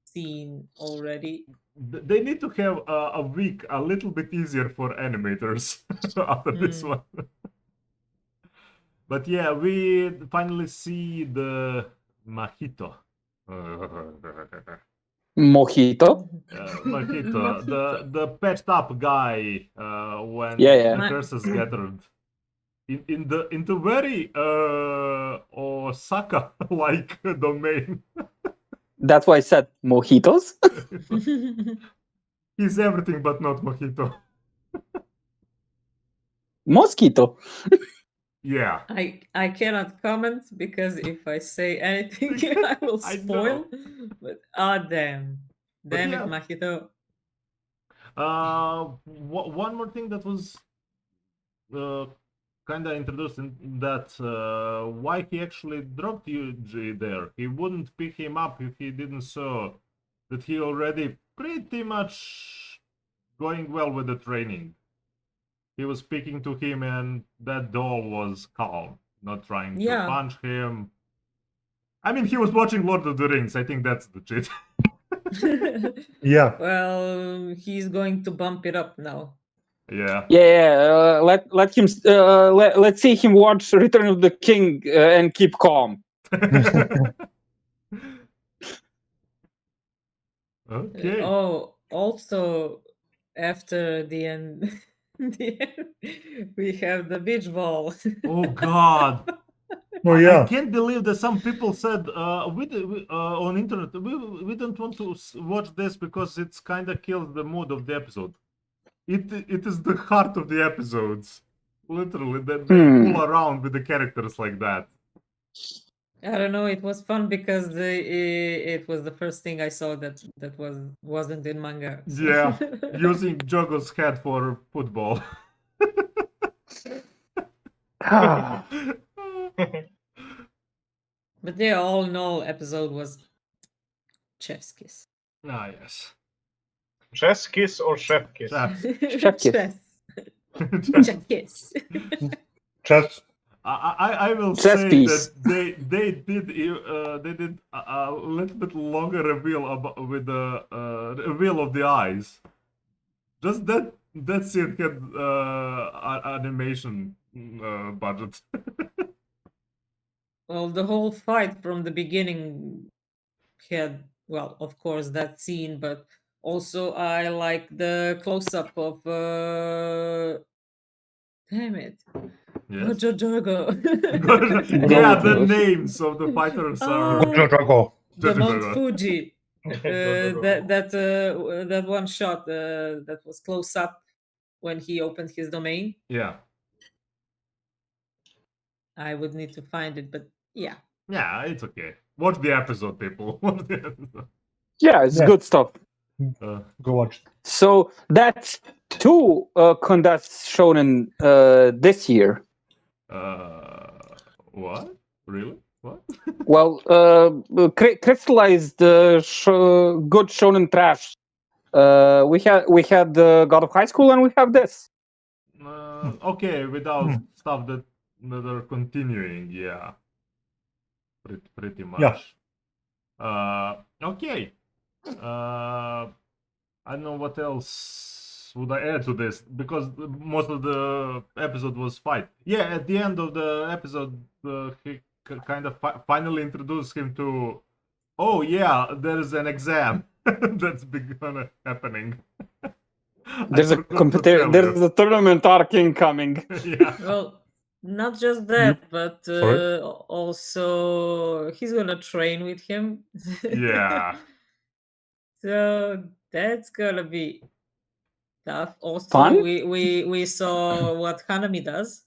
seen already. They need to have a week a little bit easier for animators after this one. But yeah, we finally see the Mojito. Mojito? Mojito, the patched up guy when the curses gathered into very Osaka-like domain. That's why I said mojitos. He's everything but not mojito. Mosquito. Yeah. I cannot comment because if I say anything, I will spoil. But damn it, Mojito. One more thing that was kind of introduced in that why he actually dropped Yuji there. He wouldn't pick him up if he didn't saw that he already pretty much going well with the training. He was speaking to him and that doll was calm, not trying to punch him. I mean, he was watching Lord of the Rings. I think that's the cheat. Yeah. Well, he's going to bump it up now. Yeah. Yeah. Let him. Let's see him watch Return of the King and keep calm. Okay. Oh, also after the end, we have the beach ball. Oh God. Oh yeah. I can't believe that some people said on internet we don't want to watch this because it's kind of kills the mood of the episode. It is the heart of the episodes, literally. That they pull around with the characters like that. I don't know. It was fun because it was the first thing I saw that wasn't in manga. So. Yeah, using Jogo's head for football. But yeah, all in all, episode was chef's kiss. Ah, yes. Chef's kiss or chef kiss? Chef kiss. Chef kiss. Chef. I will Chess say piece. that they did a little bit longer reveal with the reveal of the eyes. Just that scene had animation budget. Well, the whole fight from the beginning had, well, of course, that scene, but also I like the close-up of damn it. Yes. Gojo. Yeah, the names of the fighters are the Mount Fuji. That one shot that was close up when he opened his domain. Yeah. I would need to find it, but yeah. Yeah, it's okay. Watch the episode, people. Watch the episode. Yeah, it's good stuff. Go watch. So that's 2 Kondats shonen this year. What? Really? What? Well, crystallized good shonen trash. We had the God of High School, and we have this. Okay, without stuff that are continuing, yeah. Pretty much. Yeah. Okay. I don't know what else would I add to this? Because most of the episode was fight. Yeah, at the end of the episode, he kind of finally introduced him to, oh yeah, there's an exam that's gonna happening. There's a competition. There's a tournament arc incoming. Yeah. Well, not just that, but also he's gonna train with him. Yeah. So that's gonna be tough. Also, Fun? we saw what Hanami does.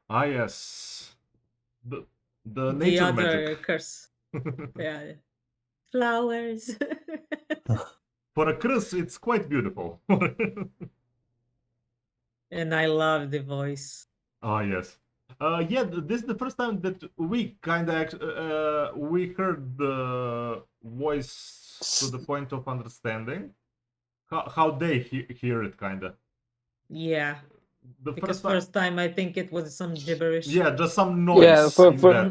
Ah, yes. The The nature other magic. curse. Yeah. Flowers. For a curse, it's quite beautiful. And I love the voice. Ah, yes. Yeah, this is the first time that we kind of we heard the voice to the point of understanding how they hear it, kind of. Yeah. The Because first time I think it was some gibberish. Yeah, just some noise. Yeah,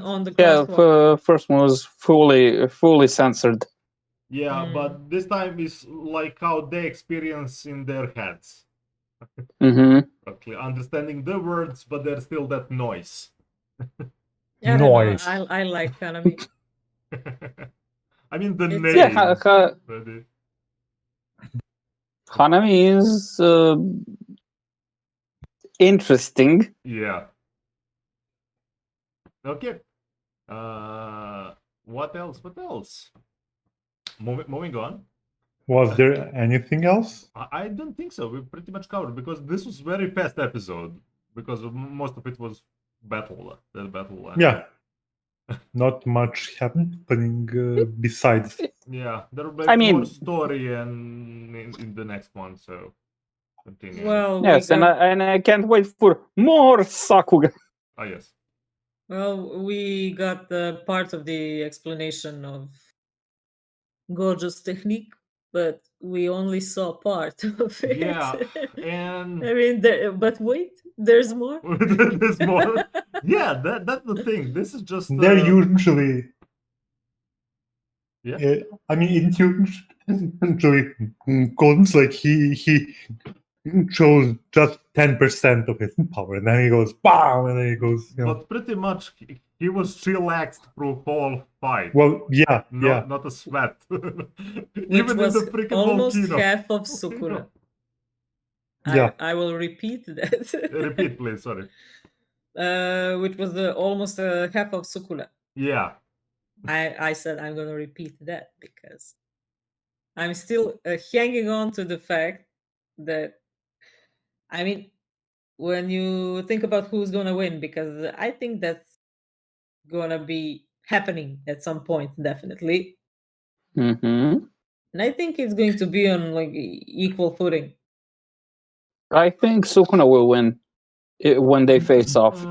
on the yeah. crosswalk. First one was fully censored. Yeah, but this time is like how they experience in their heads. Mm-hmm. Okay, understanding the words, but there's still that noise. Yeah, Noise. I like Hanami. I mean the It's- name. Yeah, Ready? Hanami is interesting. Yeah. Okay. What else? What else? Moving on. Was there anything else? I don't think so. We pretty much covered because this was very fast episode because most of it was battle. The battle. Yeah. Not much happening besides. Yeah, there will be I mean- more story and in the next one. So continue. Well, Yes, we and got, I can't wait for more Sakuga. Ah, yes. we got the part of the explanation of Gojo's technique, but we only saw part of it. Yeah, and I mean, but wait, there's more. there's more. Yeah, that's the thing. This is just. They're usually. Yeah. I mean, it usually goes like he shows just 10% of his power, and then he goes BAM, and then he goes. You know. But pretty much he was chillaxed through whole fight. Well, yeah, yeah. Not a sweat. Which Even was in the freaking almost volcano. half of Sukuna. Yeah. I will repeat that. Repeat, please. Sorry. Which was almost half of Sukuna. Yeah. I said I'm going to repeat that because I'm still hanging on to the fact that, I mean, when you think about who's going to win, because I think that's going to be happening at some point, definitely. Mm-hmm. And I think it's going to be on like equal footing. I think Sukuna will win when they face off.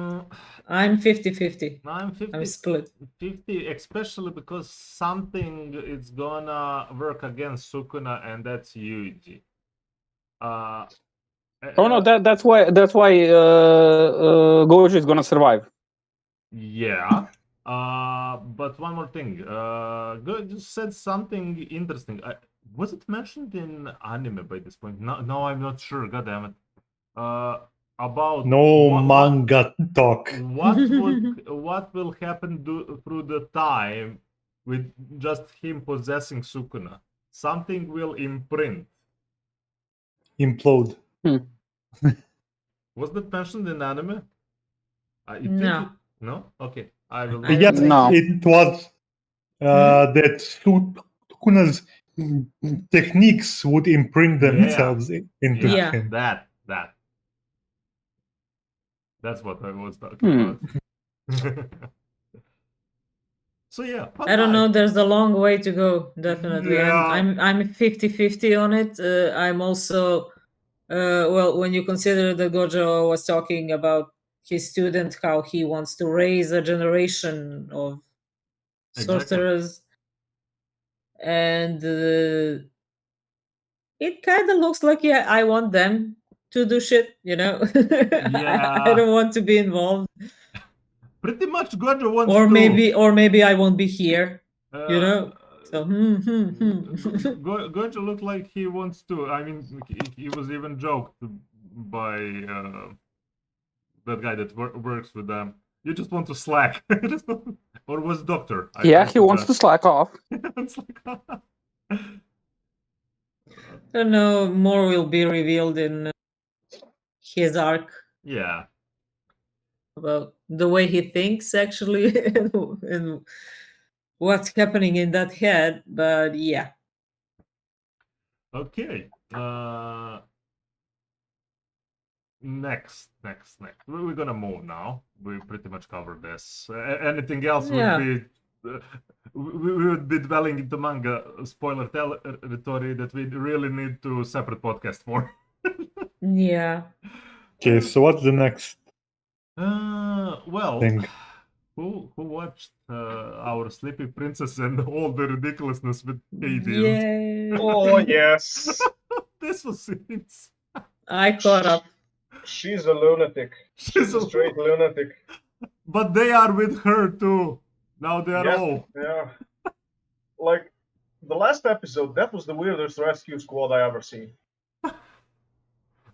I'm 50-50. I'm 50. I'm split. 50, especially because something is gonna work against Sukuna, and that's Yuji. Oh no, that's why Gojo is gonna survive. Yeah. But one more thing. Gojo said something interesting. Was it mentioned in anime by this point? No, I'm not sure. God damn it. About Manga talk. What will happen through the time with just him possessing Sukuna? Something will imprint. Implode. Was that mentioned in anime? No. No? Okay. I will. Yes, No. it was that Sukuna's techniques would imprint themselves into Yeah. him. That's what I was talking about. So yeah, I don't know. There's a long way to go. Definitely, Yeah. I'm 50-50 on it. I'm also well, when you consider that Gojo was talking about his student, how he wants to raise a generation of sorcerers, and it kind of looks like I want them to do shit. Yeah. I don't want to be involved. Pretty much Gojo wants Or to... maybe I won't be here. So, Gojo looked like he wants to. I mean, he was even joked by that guy that works with them. You just want to slack, or was doctor? He wants to slack off. I don't know. More will be revealed in his arc. Yeah. About the way he thinks, actually, and what's happening in that head. But yeah. Okay. Next. We're gonna move now. We pretty much covered this. Anything else would be. We would be dwelling into manga spoiler territory that we really need to separate podcast for. Yeah. Okay, so what's the next? Well, thing? Who watched our Sleepy Princess and all the ridiculousness with Hades? Yay. Oh yes. This was insane. I caught up. She's a lunatic. She's a straight lunatic. But they are with her too. Now they are all. Yeah. Like the last episode, that was the weirdest rescue squad I ever seen.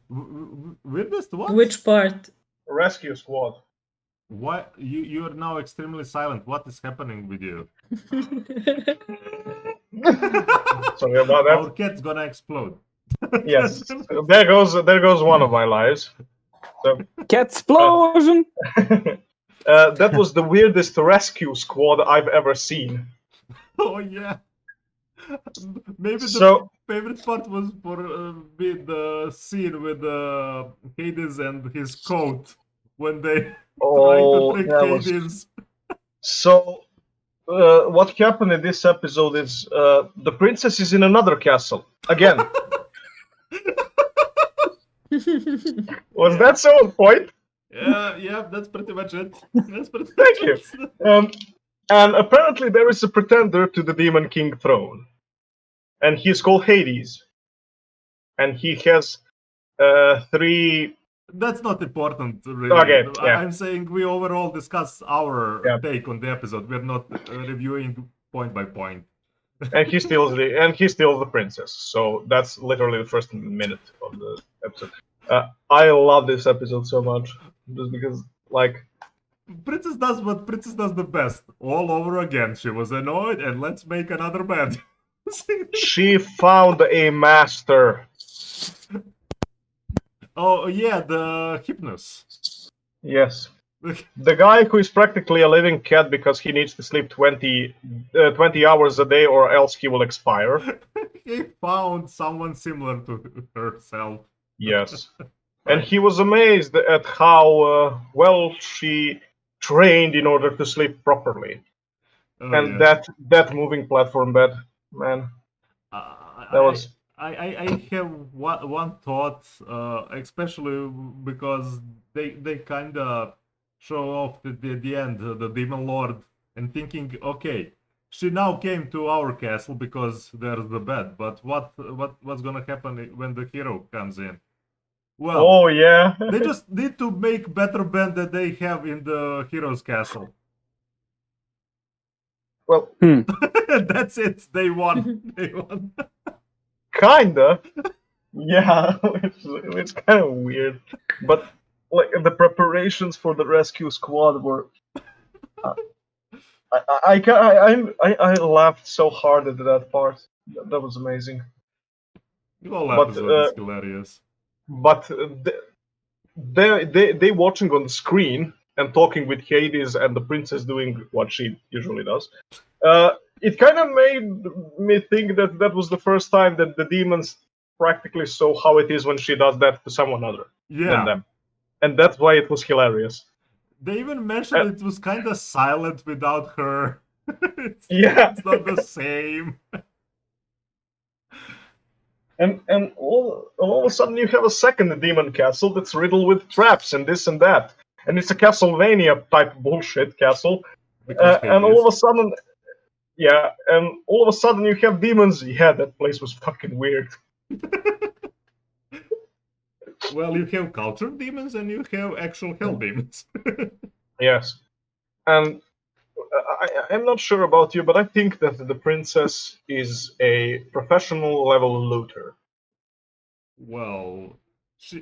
Weirdest what? Which part? Rescue squad. Why you are now extremely silent? What is happening with you? Sorry about that. Our cat's gonna explode. Yes. There goes one of my lives. So, Cat explosion. that was the weirdest rescue squad I've ever seen. Oh yeah. Maybe the favorite part was for the scene with Hades and his coat when they tried to trick Hades. So, what happened in this episode is the princess is in another castle again. Was that so on point? Yeah, that's pretty much it. Thank you. And apparently there is a pretender to the Demon King throne. And he's called Hades. And he has 3... That's not important, really. Okay, yeah. I'm saying we overall discuss our take on the episode. We're not reviewing point by point. And he steals the princess. So that's literally the first minute of the episode. I love this episode so much, just because, like, Princess does what Princess does the best. All over again. She was annoyed, and let's make another bed. She found a master. Oh yeah, the Hypnos. Yes. The guy who is practically a living cat because he needs to sleep 20 hours a day or else he will expire. He found someone similar to herself. Yes. And he was amazed at how well she trained in order to sleep properly. And that moving platform bed, man. That was... I have one thought, especially because they kind of show off at the end the Demon Lord and thinking, okay, she now came to our castle because there's the bed, but what's gonna happen when the hero comes in? Well, oh yeah, they just need to make better bed than they have in the hero's castle. Well, that's it. They won. They won. Kinda. Yeah, it's kind of weird, but like the preparations for the rescue squad were. I laughed so hard at that part. That was amazing. The whole episode is hilarious. But they watching on the screen and talking with Hades and the princess doing what she usually does. It kind of made me think that was the first time that the demons practically saw how it is when she does that to someone other than them. And that's why it was hilarious. They even mentioned it was kind of silent without her. It's not the same. And all of a sudden you have a second demon castle that's riddled with traps and this and that. And it's a Castlevania type bullshit castle. And all of a sudden... Yeah, and all of a sudden you have demons. Yeah, that place was fucking weird. Well, you have cultured demons and you have actual hell demons. Yes. And I'm not sure about you, but I think that the princess is a professional level looter. Well, she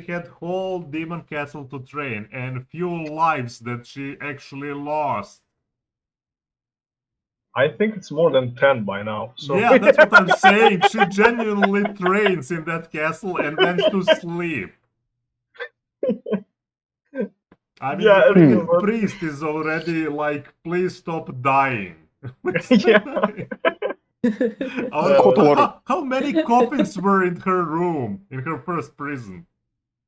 had whole demon castle to train and few lives that she actually lost. I think it's more than 10 by now. So Yeah, that's what I'm saying. She genuinely trains in that castle and went to sleep. I mean, Yeah, the freaking but- priest is already like, please stop dying. Yeah. How many coffins were in her room, in her first prison?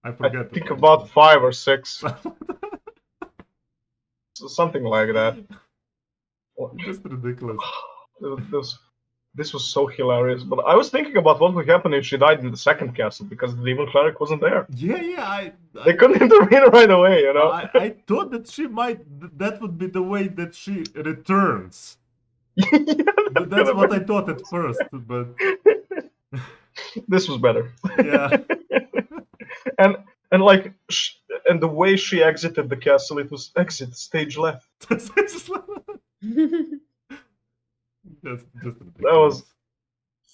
I forget. I think about 5 or 6. Something like that. Just ridiculous. This was so hilarious. But I was thinking about what would happen if she died in the second castle, because the demon cleric wasn't there. Yeah, They couldn't intervene right away, you know? I thought that she might, that would be the way that she returns. That's what I thought at first, but this was better. yeah. and like, and the way she exited the castle, it was exit stage left. Just That was.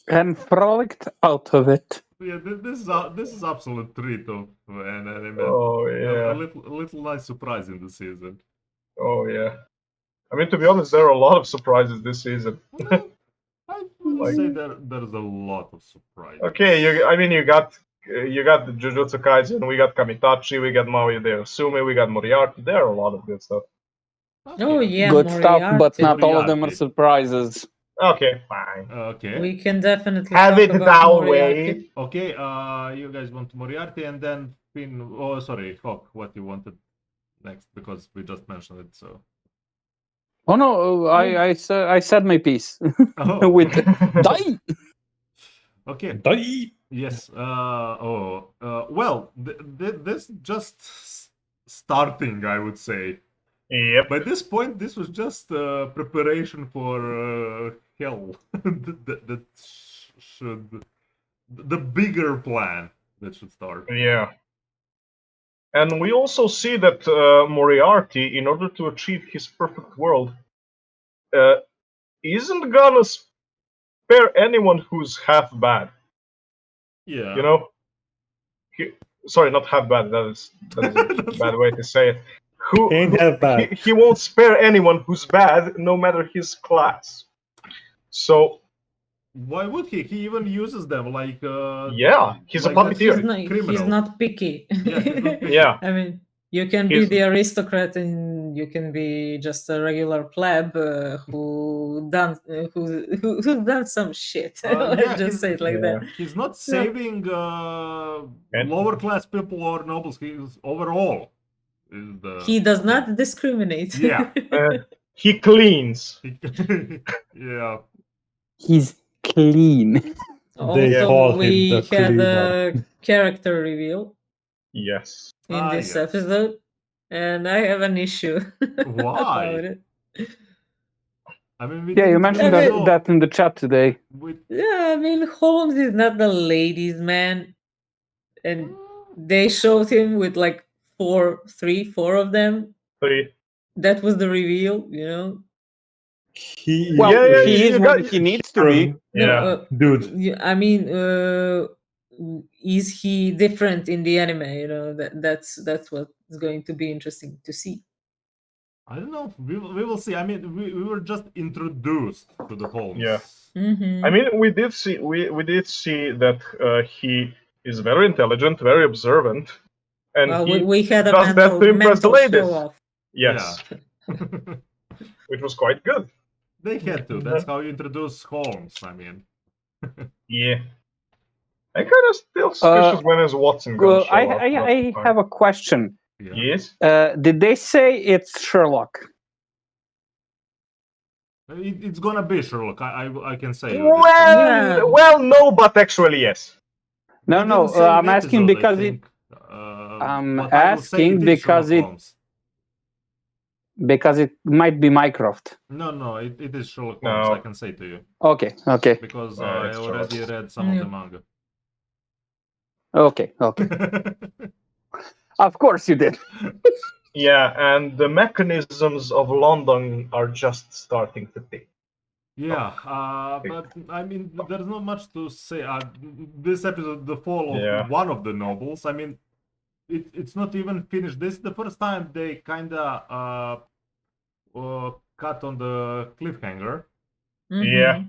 And frolicked out of it. Yeah, this is absolute treat of an anime. Oh yeah. A little nice surprise in the season. Oh yeah. I mean, to be honest, there are a lot of surprises this season. Well, I would say there's a lot of surprises. Okay, you got the Jujutsu Kaisen, we got Kamitachi, we got Maui de Sume, we got Moriarty. There are a lot of good stuff. Okay. Oh yeah, Good stuff, but Moriarty. not all of them are Moriarty. surprises. Okay, fine. Okay. We can definitely Have talk it about that Moriarty. way. Okay, you guys want Moriarty and then Finn. Oh, sorry, Hawk, what you wanted next, because we just mentioned it, so. Oh no, I said my piece. Oh. With die. Okay. Die. Yes. Well, this just starting, I would say. Yep. By this point, this was just preparation for hell. that should the bigger plan that should start. Yeah. And we also see that Moriarty, in order to achieve his perfect world, isn't gonna spare anyone who's half bad. Yeah. You know? Sorry, not half bad. That is a bad way to say it. Ain't half bad. He won't spare anyone who's bad, no matter his class. So why would he? He even uses them like. Yeah, he's a like puppeteer. He's not picky. Yeah, he's not picky. Yeah. I mean, you can be the aristocrat and you can be just a regular pleb who's done some shit. Let's just say it like that. He's not saving lower class people or nobles. He's overall. He does not discriminate. Yeah. He cleans. Yeah. He's clean. They Also, call him we the had cleaner. a character reveal Yes. in this yes. episode, and I have an issue Why? about it. I mean, we Yeah, you didn't mentioned really that- know that in the chat today. with- Yeah, I mean, Holmes is not the ladies' man, and they showed him with like four of them. 3. That was the reveal, you know. Well, Yeah, he is you what got- he needs to be. Yeah. Dude, I mean, is he different in the anime? You know, that's what's going to be interesting to see. I don't know. We will see. I mean, we were just introduced to the Holmes. Yeah. Mm-hmm. I mean, we did see that he is very intelligent, very observant, and Well, he we had a does that to impress the mental ladies. show off. Yes, which was quite good. They had to. That's how you introduce Holmes. I mean, Yeah. I kind of still suspicious when is Watson going Well, to show up. I have a question. yeah. Yes. Did they say it's Sherlock? It's gonna be Sherlock. I can say. Yeah. Well, no, but actually yes. They No, didn't no. say in I'm asking episode, I because think. I'm But I will say asking it is because Sherlock it- Holmes. it might be Mycroft. No, it is Sherlock No. Holmes. I can say to you Okay. because No, I it's already Sherlock. read some of the manga. Okay. Of course you did. Yeah, and the mechanisms of London are just starting to tick. Yeah, but I mean, there's not much to say. This episode, the fall of one of the nobles. I mean, it's not even finished. This is the first time they kinda cut on the cliffhanger. Yeah.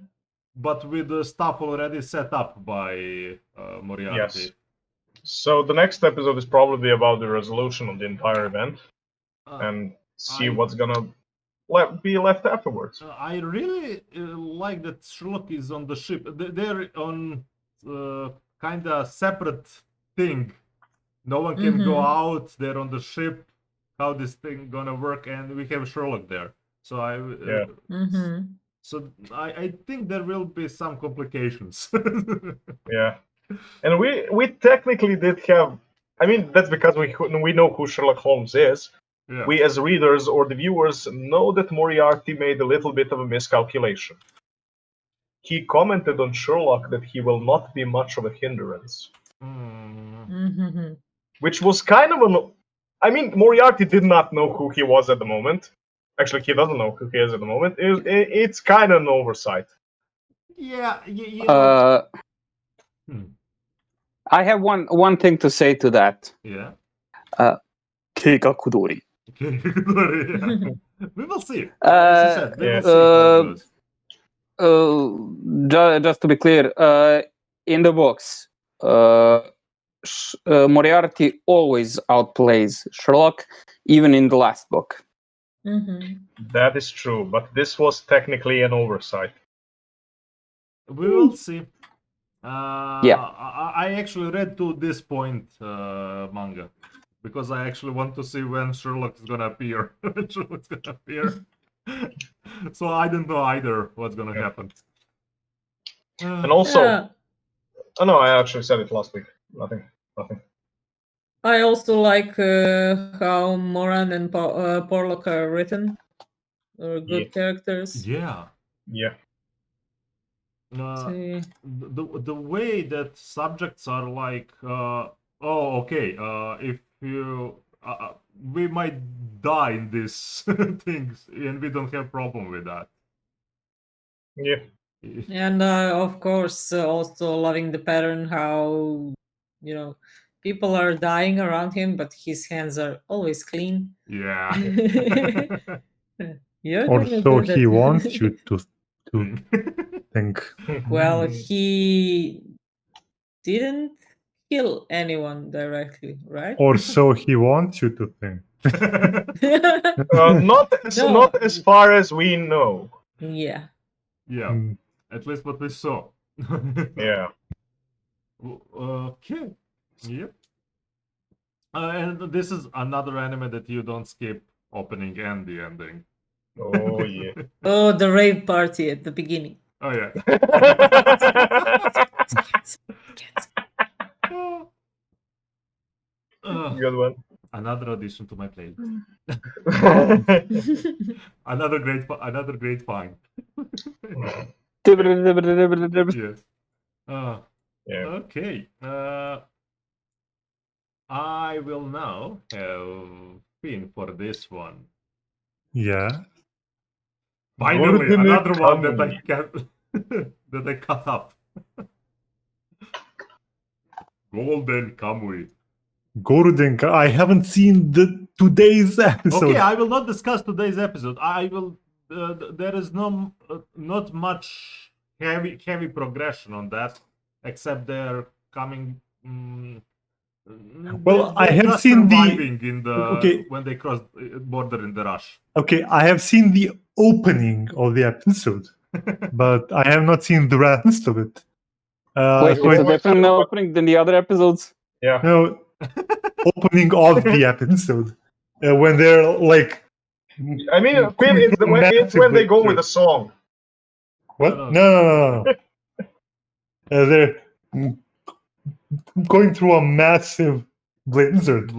But with the stuff already set up by Moriarty. Yes. So the next episode is probably about the resolution of the entire event, and see what's gonna be left afterwards. I really like that Sherlock is on the ship. They're on kinda separate thing. No one can go out. They're on the ship. How this thing gonna work? And we have Sherlock there. So So I think there will be some complications. Yeah, and we technically did have. I mean, that's because we know who Sherlock Holmes is. Yeah. We as readers or the viewers know that Moriarty made a little bit of a miscalculation. He commented on Sherlock that he will not be much of a hindrance. Which was kind of an... I mean, Moriarty did not know who he was at the moment. Actually, he doesn't know who he is at the moment. It's kind of an oversight. Yeah. I have one thing to say to that. Yeah. Keikakudori. We will see. As you said, we will see how it goes. Just to be clear, in the books, Moriarty always outplays Sherlock, even in the last book. That is true, but this was technically an oversight. We will see. Yeah. I actually read to this point manga because I actually want to see when Sherlock is gonna appear. So I don't know either what's gonna happen. And also, oh no, I actually said it last week. Nothing. I also like how Moran and Porlock are written. They're good characters. Yeah. The way that subjects are like, if you, we might die in these things, and we don't have problem with that. Yeah. And of course, also loving the pattern how, people are dying around him, but his hands are always clean. Yeah. Or so he wants you to think. Well, he didn't kill anyone directly, right? Or so he wants you to think. Not as far as we know. Yeah. At least what we saw. Yeah. Okay. Yep. And this is another anime that you don't skip opening and the ending. Oh yeah. Oh, the rave party at the beginning. Oh yeah. Good one. Another addition to my playlist. another great find. Yes. Okay. I will now have Finn for this one. Yeah. Finally, another one that I cut up. Golden Kamuy. Golden. I haven't seen today's episode. Okay, I will not discuss today's episode. I will. There is not much heavy progression on that, except they're coming. Well, I have seen when they cross border in the rush. Okay, I have seen the opening of the episode, but I have not seen the rest of it. Wait, it's a different opening than the other episodes? Yeah. No, opening of the episode when they're like. I mean, it's when they go with a song. What? No. They're going through a massive blizzard.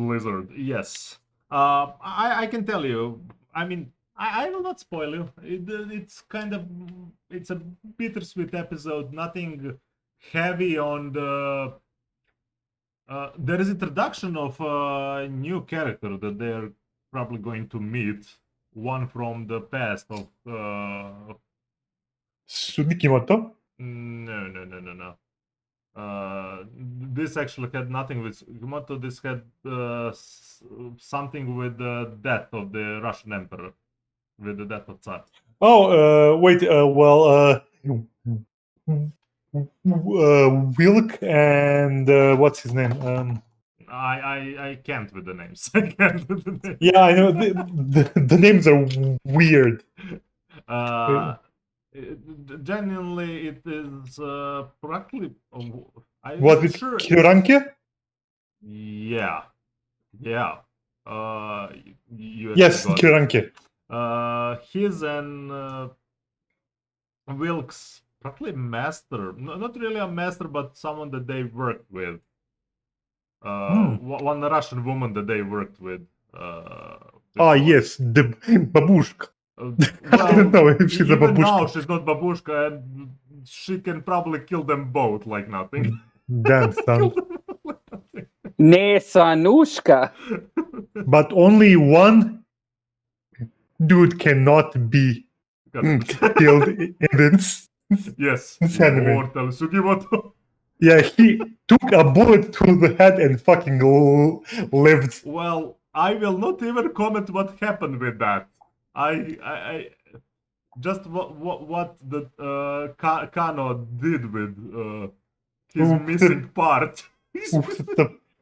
Yes. I can tell you. I mean, I will not spoil you. It's a bittersweet episode. Nothing heavy on the. There is introduction of a new character that they're probably going to meet one from the past of Sugimoto? no. This actually had nothing with Sugimoto. This had something with the death of the Russian emperor, with the death of Tsar. Oh, wait. Wilk and what's his name? I can't with the names. I can't with the names. Yeah, I know. The names are weird. Genuinely, it is practically. I'm Was not it sure. Kiranke? Yeah. You Yes, got it. Kiranke. His and Wilk's practically master. Not really a master, but someone that they worked with. One Russian woman that they worked with. Yes, the babushka. Well, I don't know if she's a even now babushka. she's not babushka, and she can probably kill them both like nothing. Damn, son. Ne Sanushka. But only one dude cannot be killed in this. Yes, This anime. Immortal Sugimoto. Yeah, he took a bullet to the head and fucking lived. Well, I will not even comment what happened with that. I just what the Kano did with his missing part.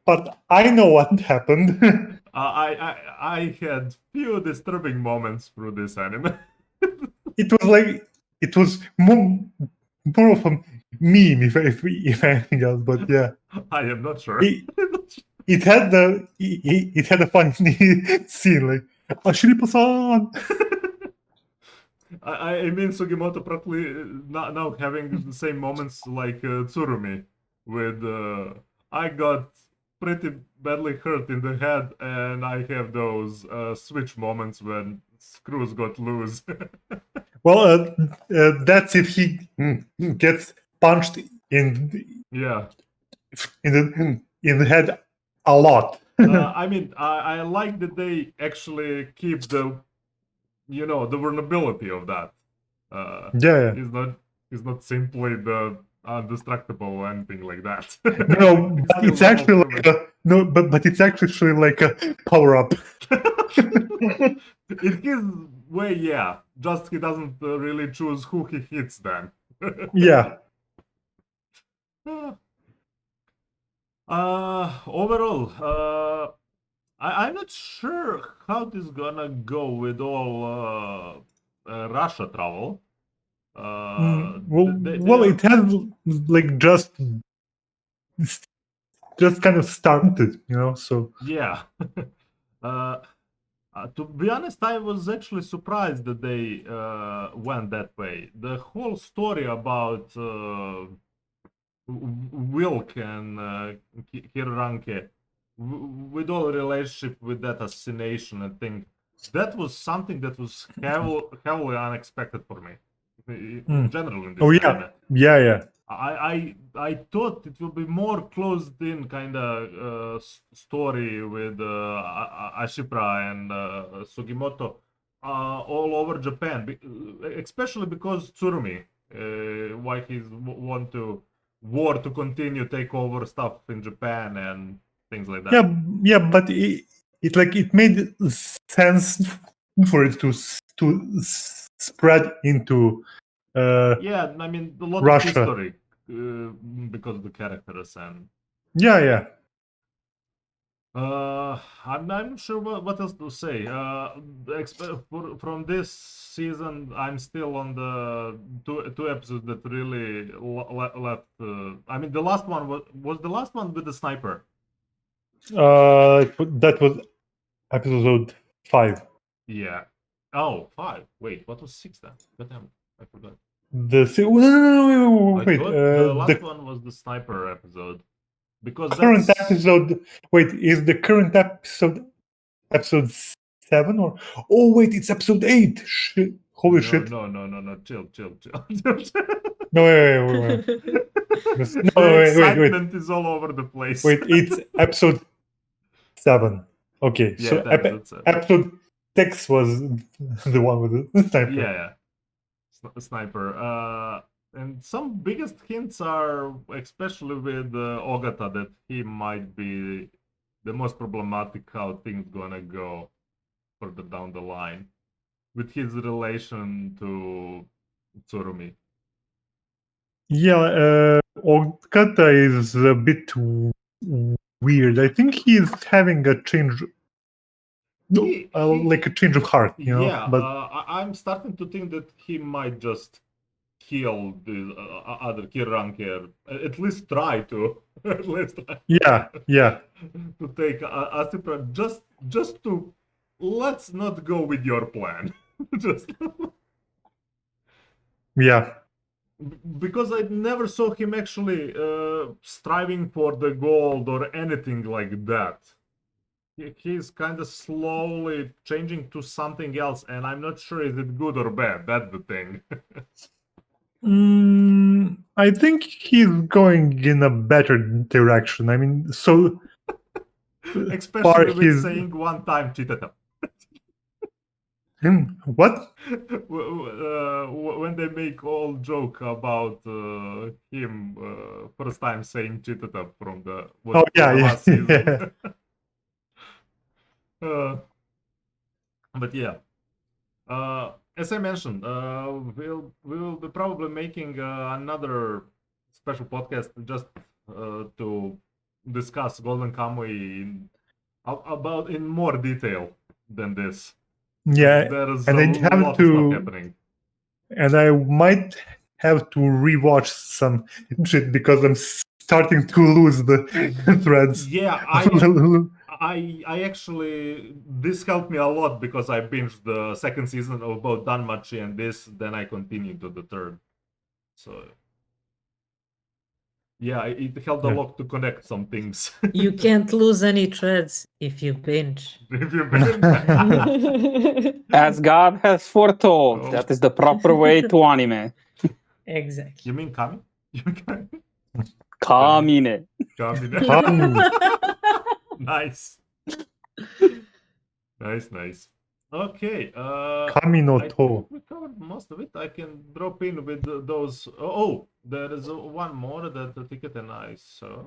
But I know what happened. I had few disturbing moments through this anime. It was more of a meme, if anything else. But yeah, I am not sure. It had a funny scene like Ashiripa-san. I mean, Sugimoto probably now having the same moments like Tsurumi with I got pretty badly hurt in the head, and I have those switch moments when screws got loose. Well, that's if he gets punched in the head a lot. I mean, I like that they actually keep the the vulnerability of that. Yeah. He's not simply the undestructible or anything like that. No, but it's actually but it's actually like a power up. In his way, yeah. Just he doesn't really choose who he hits then. Yeah. Overall, I'm not sure how this is gonna go with all Russia travel. It has like just kind of started, so yeah. To be honest, I was actually surprised that they went that way. The whole story about Wilk and Hiranke, with all relationship with that assassination and thing, that was something that was heavily unexpected for me. In general, in this anime. Yeah. I thought it will be more closed in kind of story with Ashipra and Sugimoto all over Japan, especially because Tsurumi, why he want to war to continue take over stuff in Japan and things like that. Yeah, but it made sense for it to spread into yeah, I mean a lot Russia. of history because of the characters and yeah. I'm not sure what else to say. From this season, I'm still on the two episodes that really left. I mean, the last one was the last one with the sniper. That was episode 5. Yeah. Oh, 5. Wait, what was 6 then? God damn it, I forgot. Wait. The last one was the sniper episode. Because current episode. Wait, is the current episode 7 or? Oh wait, it's episode 8. Shit. Holy shit! No. Chill. No, wait. The excitement is all over the place. Wait, it's episode 7. Okay, Yeah, so that's it. episode 6 was the one with the sniper. Yeah. Sniper. And some biggest hints are, especially with Ogata, that he might be the most problematic how things gonna go further down the line with his relation to Tsurumi. Yeah, Ogata is a bit weird. I think he's having a change, like a change of heart, Yeah, But I'm starting to think that he might just kill the other Kiranker. At least try to. At least try. Yeah. To take Asipra just to let's not go with your plan. Just yeah. Because I never saw him actually striving for the gold or anything like that. He's kind of slowly changing to something else, and I'm not sure is it good or bad. That's the thing. I think he's going in a better direction. I mean, so especially with saying one time Chitata. What? When they make all joke about him first time saying Chitata from the last season. But yeah, as I mentioned, we'll be probably making another special podcast just to discuss Golden Kamuy in more detail than this. Yeah, there's and a I have lot of stuff happening. And I might have to rewatch some shit because I'm starting to lose the threads. Yeah, I actually, this helped me a lot because I binged the second season of both Danmachi and this, then I continued to the third. So yeah, it helped a lot to connect some things. You can't lose any threads if you binge. If you binge. As God has foretold, that is the proper way to anime. Exactly. You mean Kami? Kamine. Kamine. Nice. Nice. Okay. Kamino I to. think we covered most of it. I can drop in with those. Oh, there is one more that the Ticket and I saw.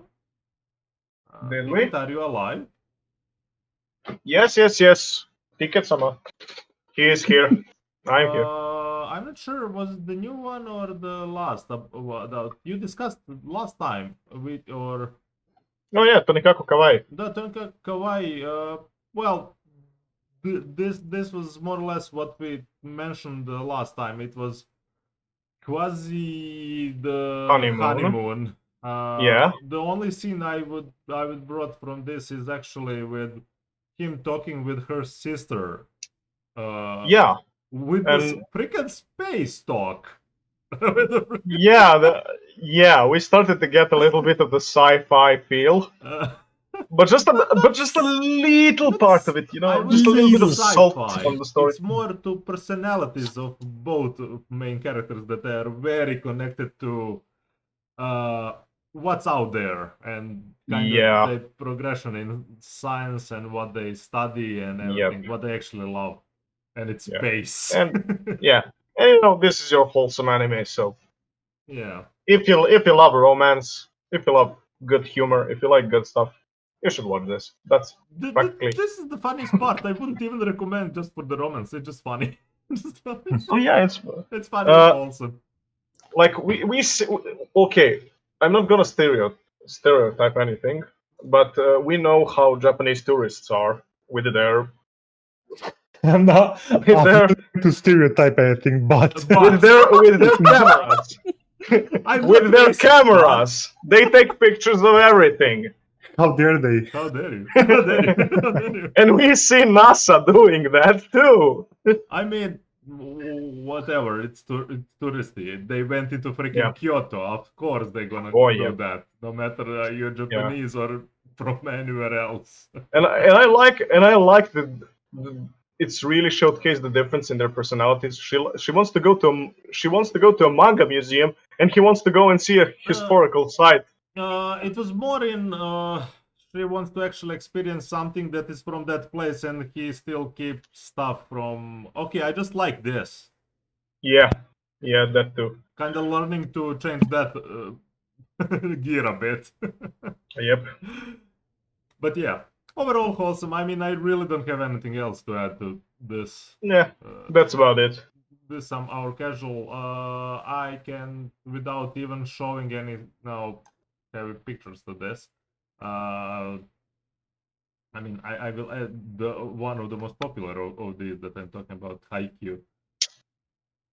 Did we? Are you alive? Yes. Ticket-sama. He is here. I'm here. I'm not sure. Was it the new one or the last? You discussed last time with or. Oh yeah, Tonikaku Kawaii. The Tonikaku Kawaii. Well, this was more or less what we mentioned last time. It was quasi the honeymoon. Yeah. The only scene I would brought from this is actually with him talking with her sister. Yeah. With this freaking space talk. Yeah, we started to get a little bit of the sci-fi feel. But just a little part of it, just a little bit of salt on the story. It's more to personalities of both main characters that are very connected to what's out there and kind of the progression in science and what they study and everything, what they actually love, and it's space. And this is your wholesome anime, so yeah. If you love romance, if you love good humor, if you like good stuff, you should watch this. That's practically. This is the funniest part. I wouldn't even recommend just for the romance. It's just funny. Oh yeah, it's funny. It's awesome. Like we okay. I'm not gonna stereotype anything, but we know how Japanese tourists are with their. I'm not to stereotype anything, but with their cameras. With their cameras, they take pictures of everything. How dare they? How dare you? How dare you? And we see NASA doing that too. I mean, whatever. It's touristy. They went into freaking Kyoto. Of course, they're gonna do that. No matter you're Japanese or from anywhere else. And I like the it's really showcased the difference in their personalities. She wants to go to a manga museum, and he wants to go and see a historical site. It was more in she wants to actually experience something that is from that place, and he still keeps stuff from. Okay, I just like this. Yeah, that too. Kind of learning to change that gear a bit. Yep. But yeah, overall wholesome. I mean, I really don't have anything else to add to this. Yeah, that's about it. This our casual. I can, without even showing any heavy pictures to this. I mean, I will add the one of the most popular of these that I'm talking about, HAIKYU.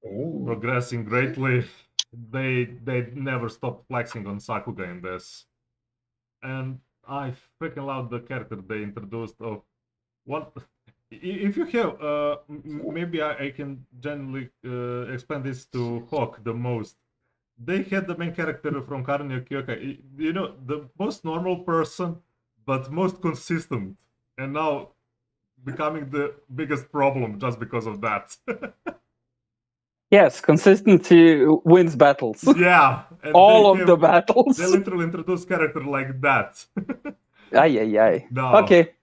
Ooh. Progressing greatly. They never stopped flexing on Sakuga in this, and I freaking love the character they introduced of what. If you have, maybe I can generally explain this to Hawk the most. They had the main character from Karnio Kyokai, you know, the most normal person, but most consistent, and now becoming the biggest problem just because of that. Yes, consistency wins battles. Yeah. All of the battles. They literally introduce character like that. Aye. No. Okay.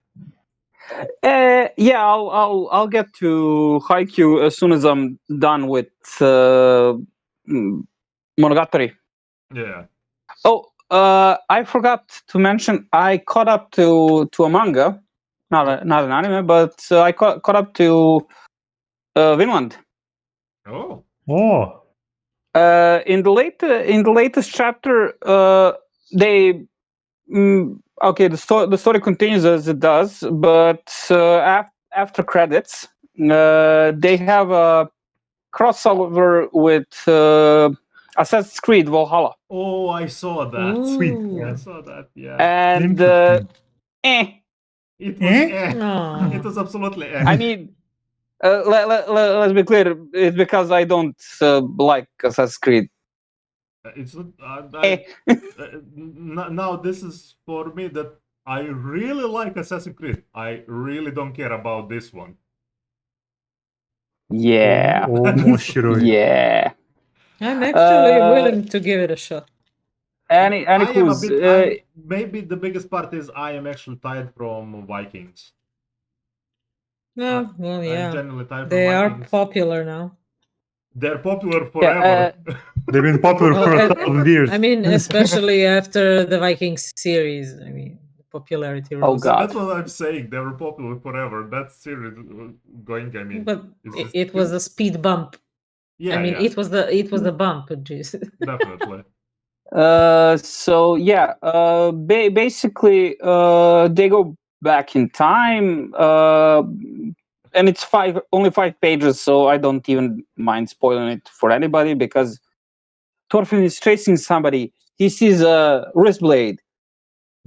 Yeah, I'll get to HAIKYU as soon as I'm done with Monogatari. Yeah. Oh, I forgot to mention I caught up to a manga, not an anime, but I caught up to Vinland. Oh. In the latest chapter, they okay. The story continues as it does, but after credits, they have a crossover with Assassin's Creed Valhalla. Oh, I saw that. Ooh. I saw that. Yeah. And It was Aw. It was absolutely I mean, let's be clear. It's because I don't like Assassin's Creed. It's now this is for me that I really like Assassin's Creed. I really don't care about this one. Yeah. Yeah. I'm actually willing to give it a shot. Any clues? Maybe the biggest part is I am actually tired from Vikings. No, well, yeah. I'm genuinely tired They from are Vikings. popular now. They're popular forever. They've been popular for 1,000 years. I mean, especially after the Vikings series. I mean, popularity rose. Oh God. That's what I'm saying. They were popular forever. That series going. I mean, but it was a speed bump. Yeah. I mean, it was the bump. Jeez. Definitely. So yeah. Basically, they go back in time. And it's only 5 pages, so I don't even mind spoiling it for anybody because Thorfinn is chasing somebody. He sees a wrist blade.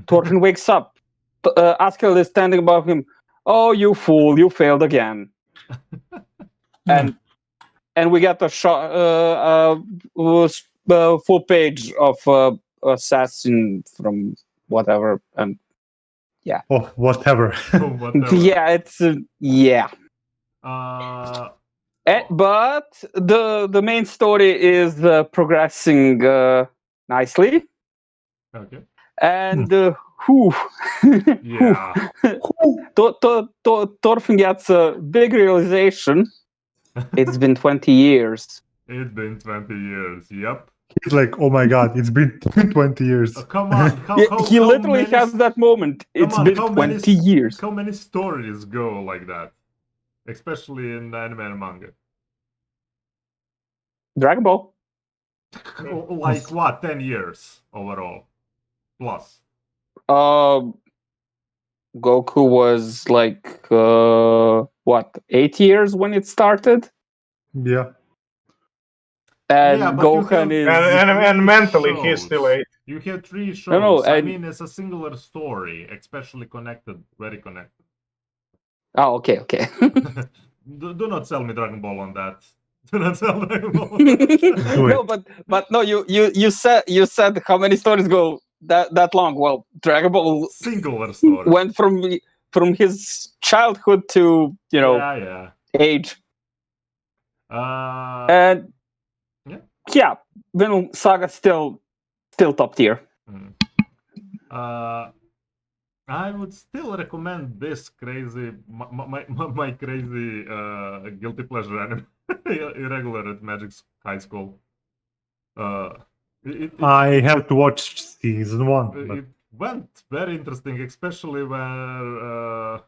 Thorfinn wakes up. Askell is standing above him. Oh, you fool! You failed again. and we got a shot, full page of assassin from whatever, and yeah. Oh, whatever. Yeah, it's yeah. But the main story is progressing nicely. Okay. And yeah. Thorfinn gets a big realization. It's been 20 years. It's been 20 years. Yep. He's like, oh my God, it's been 20 years. Come on. He literally has that moment. It's been 20 years. How many stories go like that? Especially in anime and manga. Dragon Ball. Like what? 10 years overall. Plus. Goku was like, 8 years when it started? Yeah. And Gohan is... And mentally, he's still 8. You have 3 shows. No, I mean, it's a singular story, especially connected, very connected. Oh, okay. Do not sell me Dragon Ball on that. Do not sell Dragon Ball on that. No, but no, you said how many stories go that long. Well, Dragon Ball singular story went from his childhood to age. And yeah, Vinland Saga still top tier. I would still recommend this crazy, my crazy guilty pleasure anime, Irregular at Magic's High School. I have to watch season 1. But... It went very interesting, especially where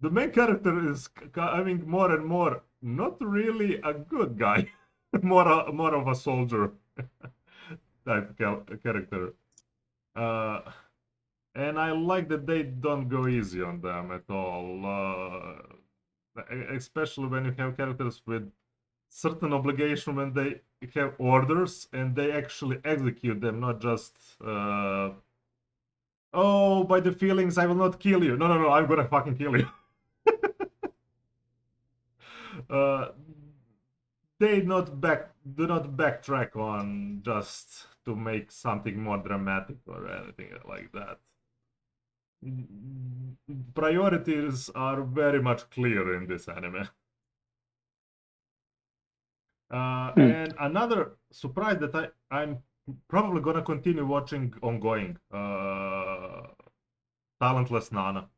the main character is having more and more not really a good guy, more of a soldier type character. And I like that they don't go easy on them at all, especially when you have characters with certain obligation, when they have orders and they actually execute them, not just oh, by the feelings I will not kill you. No, I'm gonna fucking kill you. They do not backtrack on just to make something more dramatic or anything like that. Priorities are very much clear in this anime. And another surprise that I'm probably gonna continue watching ongoing, Talentless Nana.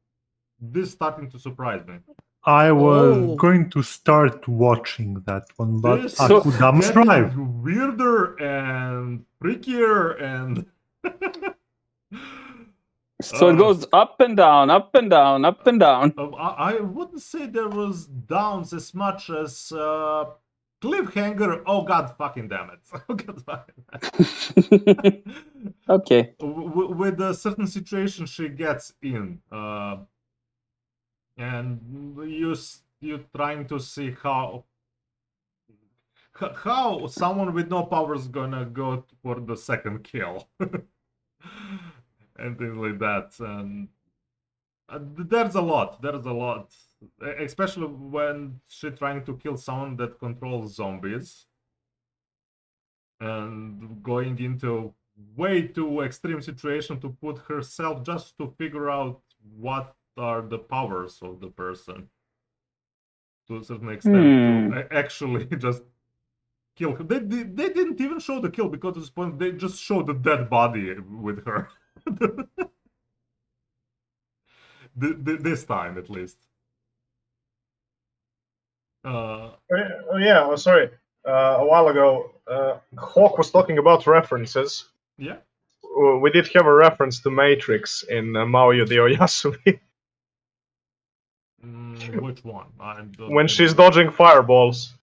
This is starting to surprise me. I was going to start watching that one, but This Akudama Drive. Weirder and freakier and So it goes up and down, up and down, up and down. I wouldn't say there was downs as much as cliffhanger. Oh god fucking damn it. Oh god fucking Okay. With a certain situation she gets in, and you're trying to see how someone with no powers gonna go for the second kill. And things like that, and there's a lot, especially when she's trying to kill someone that controls zombies and going into way too extreme situation to put herself just to figure out what are the powers of the person to a certain extent to actually just kill her. They didn't even show the kill, because at this point they just showed the dead body with her. This time, at least. Sorry. A while ago, Hawk was talking about references. Yeah. We did have a reference to Matrix in Maoyo de Oyasumi. Which one? When she's dodging fireballs.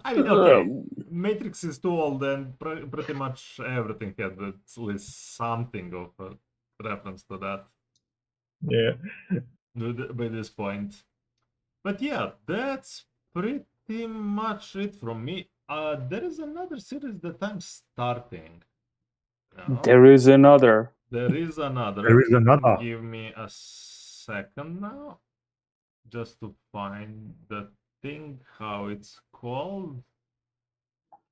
I mean, okay. Matrix is too old, and pretty much everything had at least something of a reference to that. Yeah. By this point. But yeah, that's pretty much it from me. There is another series that I'm starting. There is another. There is another. Give me a second now, just to find the thing, how it's called,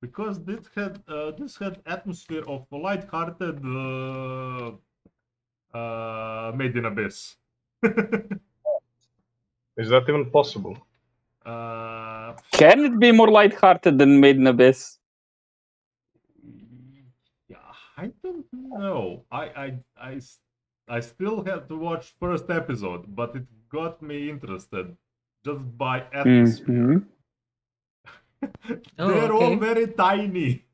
because this had atmosphere of light-hearted Made in Abyss. Is that even possible? Can it be more lighthearted than Made in Abyss? Yeah, I don't know. I still have to watch first episode, but it got me interested just by atmosphere. They're all very tiny.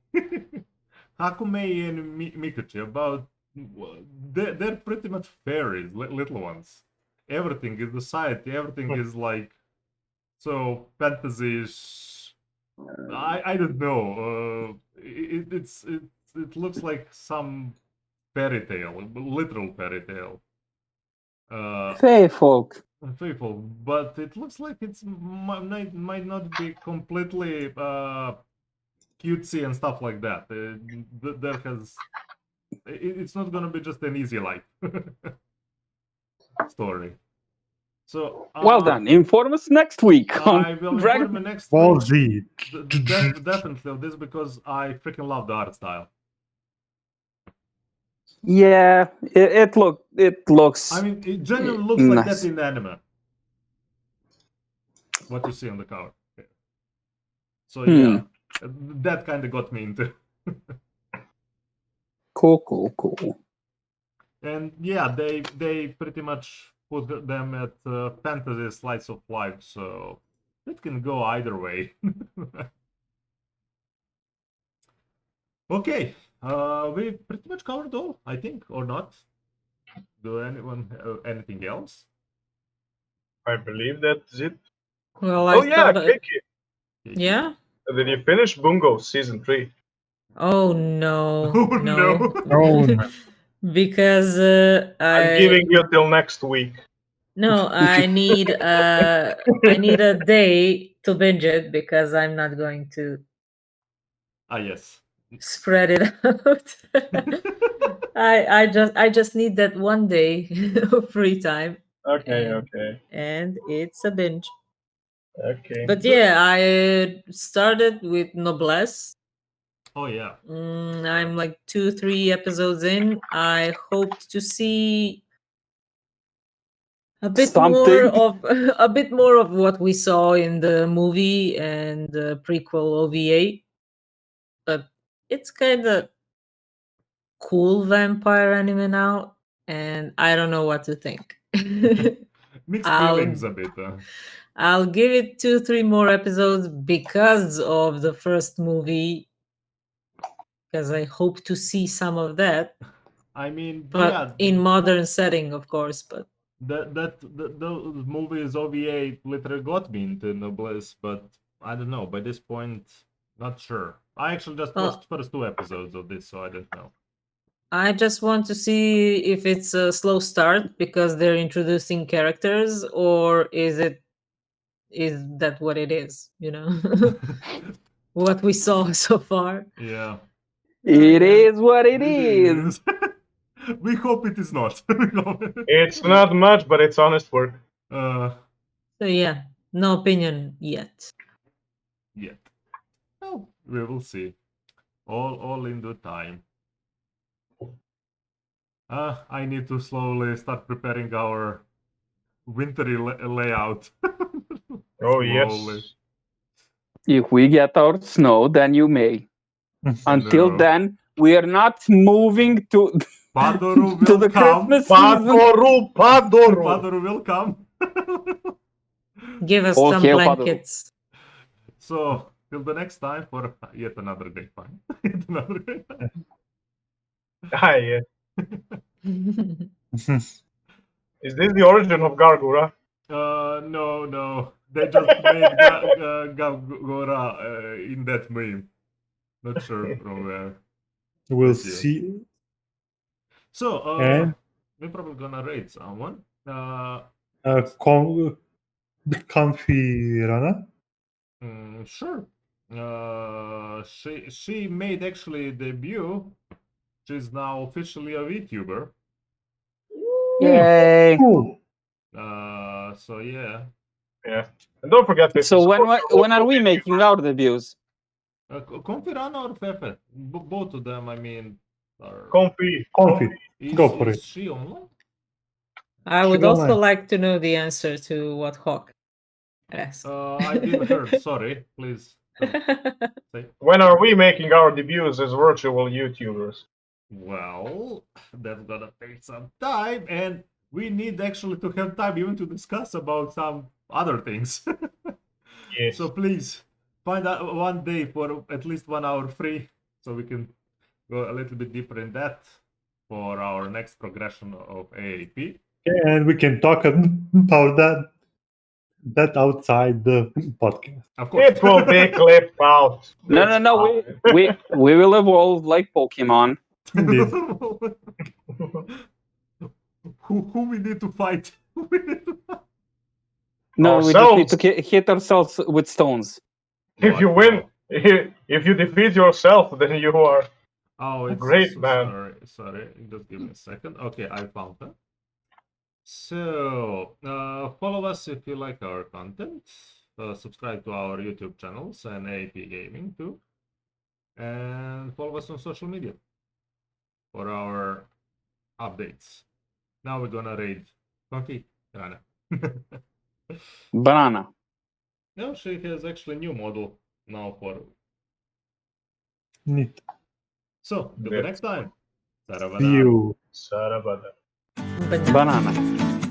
Hakume and Mikuchi, they're pretty much fairies, little ones. Everything is the society, everything is like so fantasy-ish. I don't know. It looks like some fairy tale, literal fairy tale. Faithful, but it looks like it's might not be completely cutesy and stuff like that. It's not gonna be just an easy life story. So well done. Inform us next week. I will inform you next week. Definitely of this, because I freaking love the art style. Yeah, it looks. I mean, it genuinely looks like that in the anime. What you see on the cover. So yeah, that kind of got me into. Cool. And yeah, they pretty much put them at fantasy slice of life, so it can go either way. Okay, we pretty much covered all, I think, or not? Do anyone have anything else? I believe that's it. Well, Oh I yeah, thought, Keiki. yeah. Did you finish Bungo season 3? Oh no, Oh, no, Oh, no. because I'm giving you till next week. no, I need a day to binge it because I'm not going to Ah, yes. spread it out. I just need that one day of free time, Okay, And- okay, and it's a binge. okay. But yeah, I started with Noblesse. Oh, yeah. I'm like 2-3 episodes in. I hoped to see a bit more Something. of a bit more of what we saw in the movie and the prequel OVA. But it's kind of cool vampire anime now, and I don't know what to think. Mixed I'll- feelings a bit. I'll give it 2-3 more episodes because of the first movie, because I hope to see some of that. I mean, But yeah, in modern setting, of course. But those movies OVA literally got me into Noblesse, but I don't know. By this point, not sure. I actually just Well- watched first 2 episodes of this, so I don't know. I just want to see if it's a slow start because they're introducing characters, or is that what it is? What we saw so far. Yeah. It is what it is. We hope it is not. It's not much, but it's honest work. uh, So yeah, no opinion yet. yet. Well, we will see. All in due time. I need to slowly start preparing our wintry layout. Oh Slowly. yes. If we get our snow, then you may. Until No. then, we are not moving to Padoru to will the come. Christmas season. Padoru, Padoru. Padoru will come. Give us Okay, some Padoru. blankets. So, till the next time for yet another great time. Yet another great time. Ah, yeah. Is this the origin of Gargura? No. They just made Gagora in that meme. Not sure from where. We'll Thank you. see. So, And we're probably gonna raid someone. Comfy Rana. Sure. She made actually debut. She's now officially a VTuber. Yay! Cool. So yeah. Yeah. And don't forget this. So when are we making our debuts? Confirana or Fefe? Both of them, I mean, are. Comfy. Comfy. Go for is it. she online? I would She also online. like to know the answer to what Hawk asked. I didn't hear. Sorry, please. Say. When are we making our debuts as virtual YouTubers? Well, that's gonna take some time, and we need actually to have time even to discuss about some other things. Yes. So please find out one day for at least 1 hour free, so we can go a little bit deeper in that for our next progression of AAP. And we can talk about that outside the podcast. Of course. It will be clipped out. No. We will evolve like Pokemon. Indeed. Who we need to fight? No, we just need Ourselves. to hit ourselves with stones. If you win, if you defeat yourself, then you are. Oh, it's Great, man. Sorry. Just give me a second. Okay, I found that. So, follow us if you like our content. Subscribe to our YouTube channels and AAP Gaming too. And follow us on social media for our updates. Now we're gonna raid Funky Rana. Banana. No, she has actually new model now for. Neat. So, till the next time. See you. Sarabada. Banana. Banana.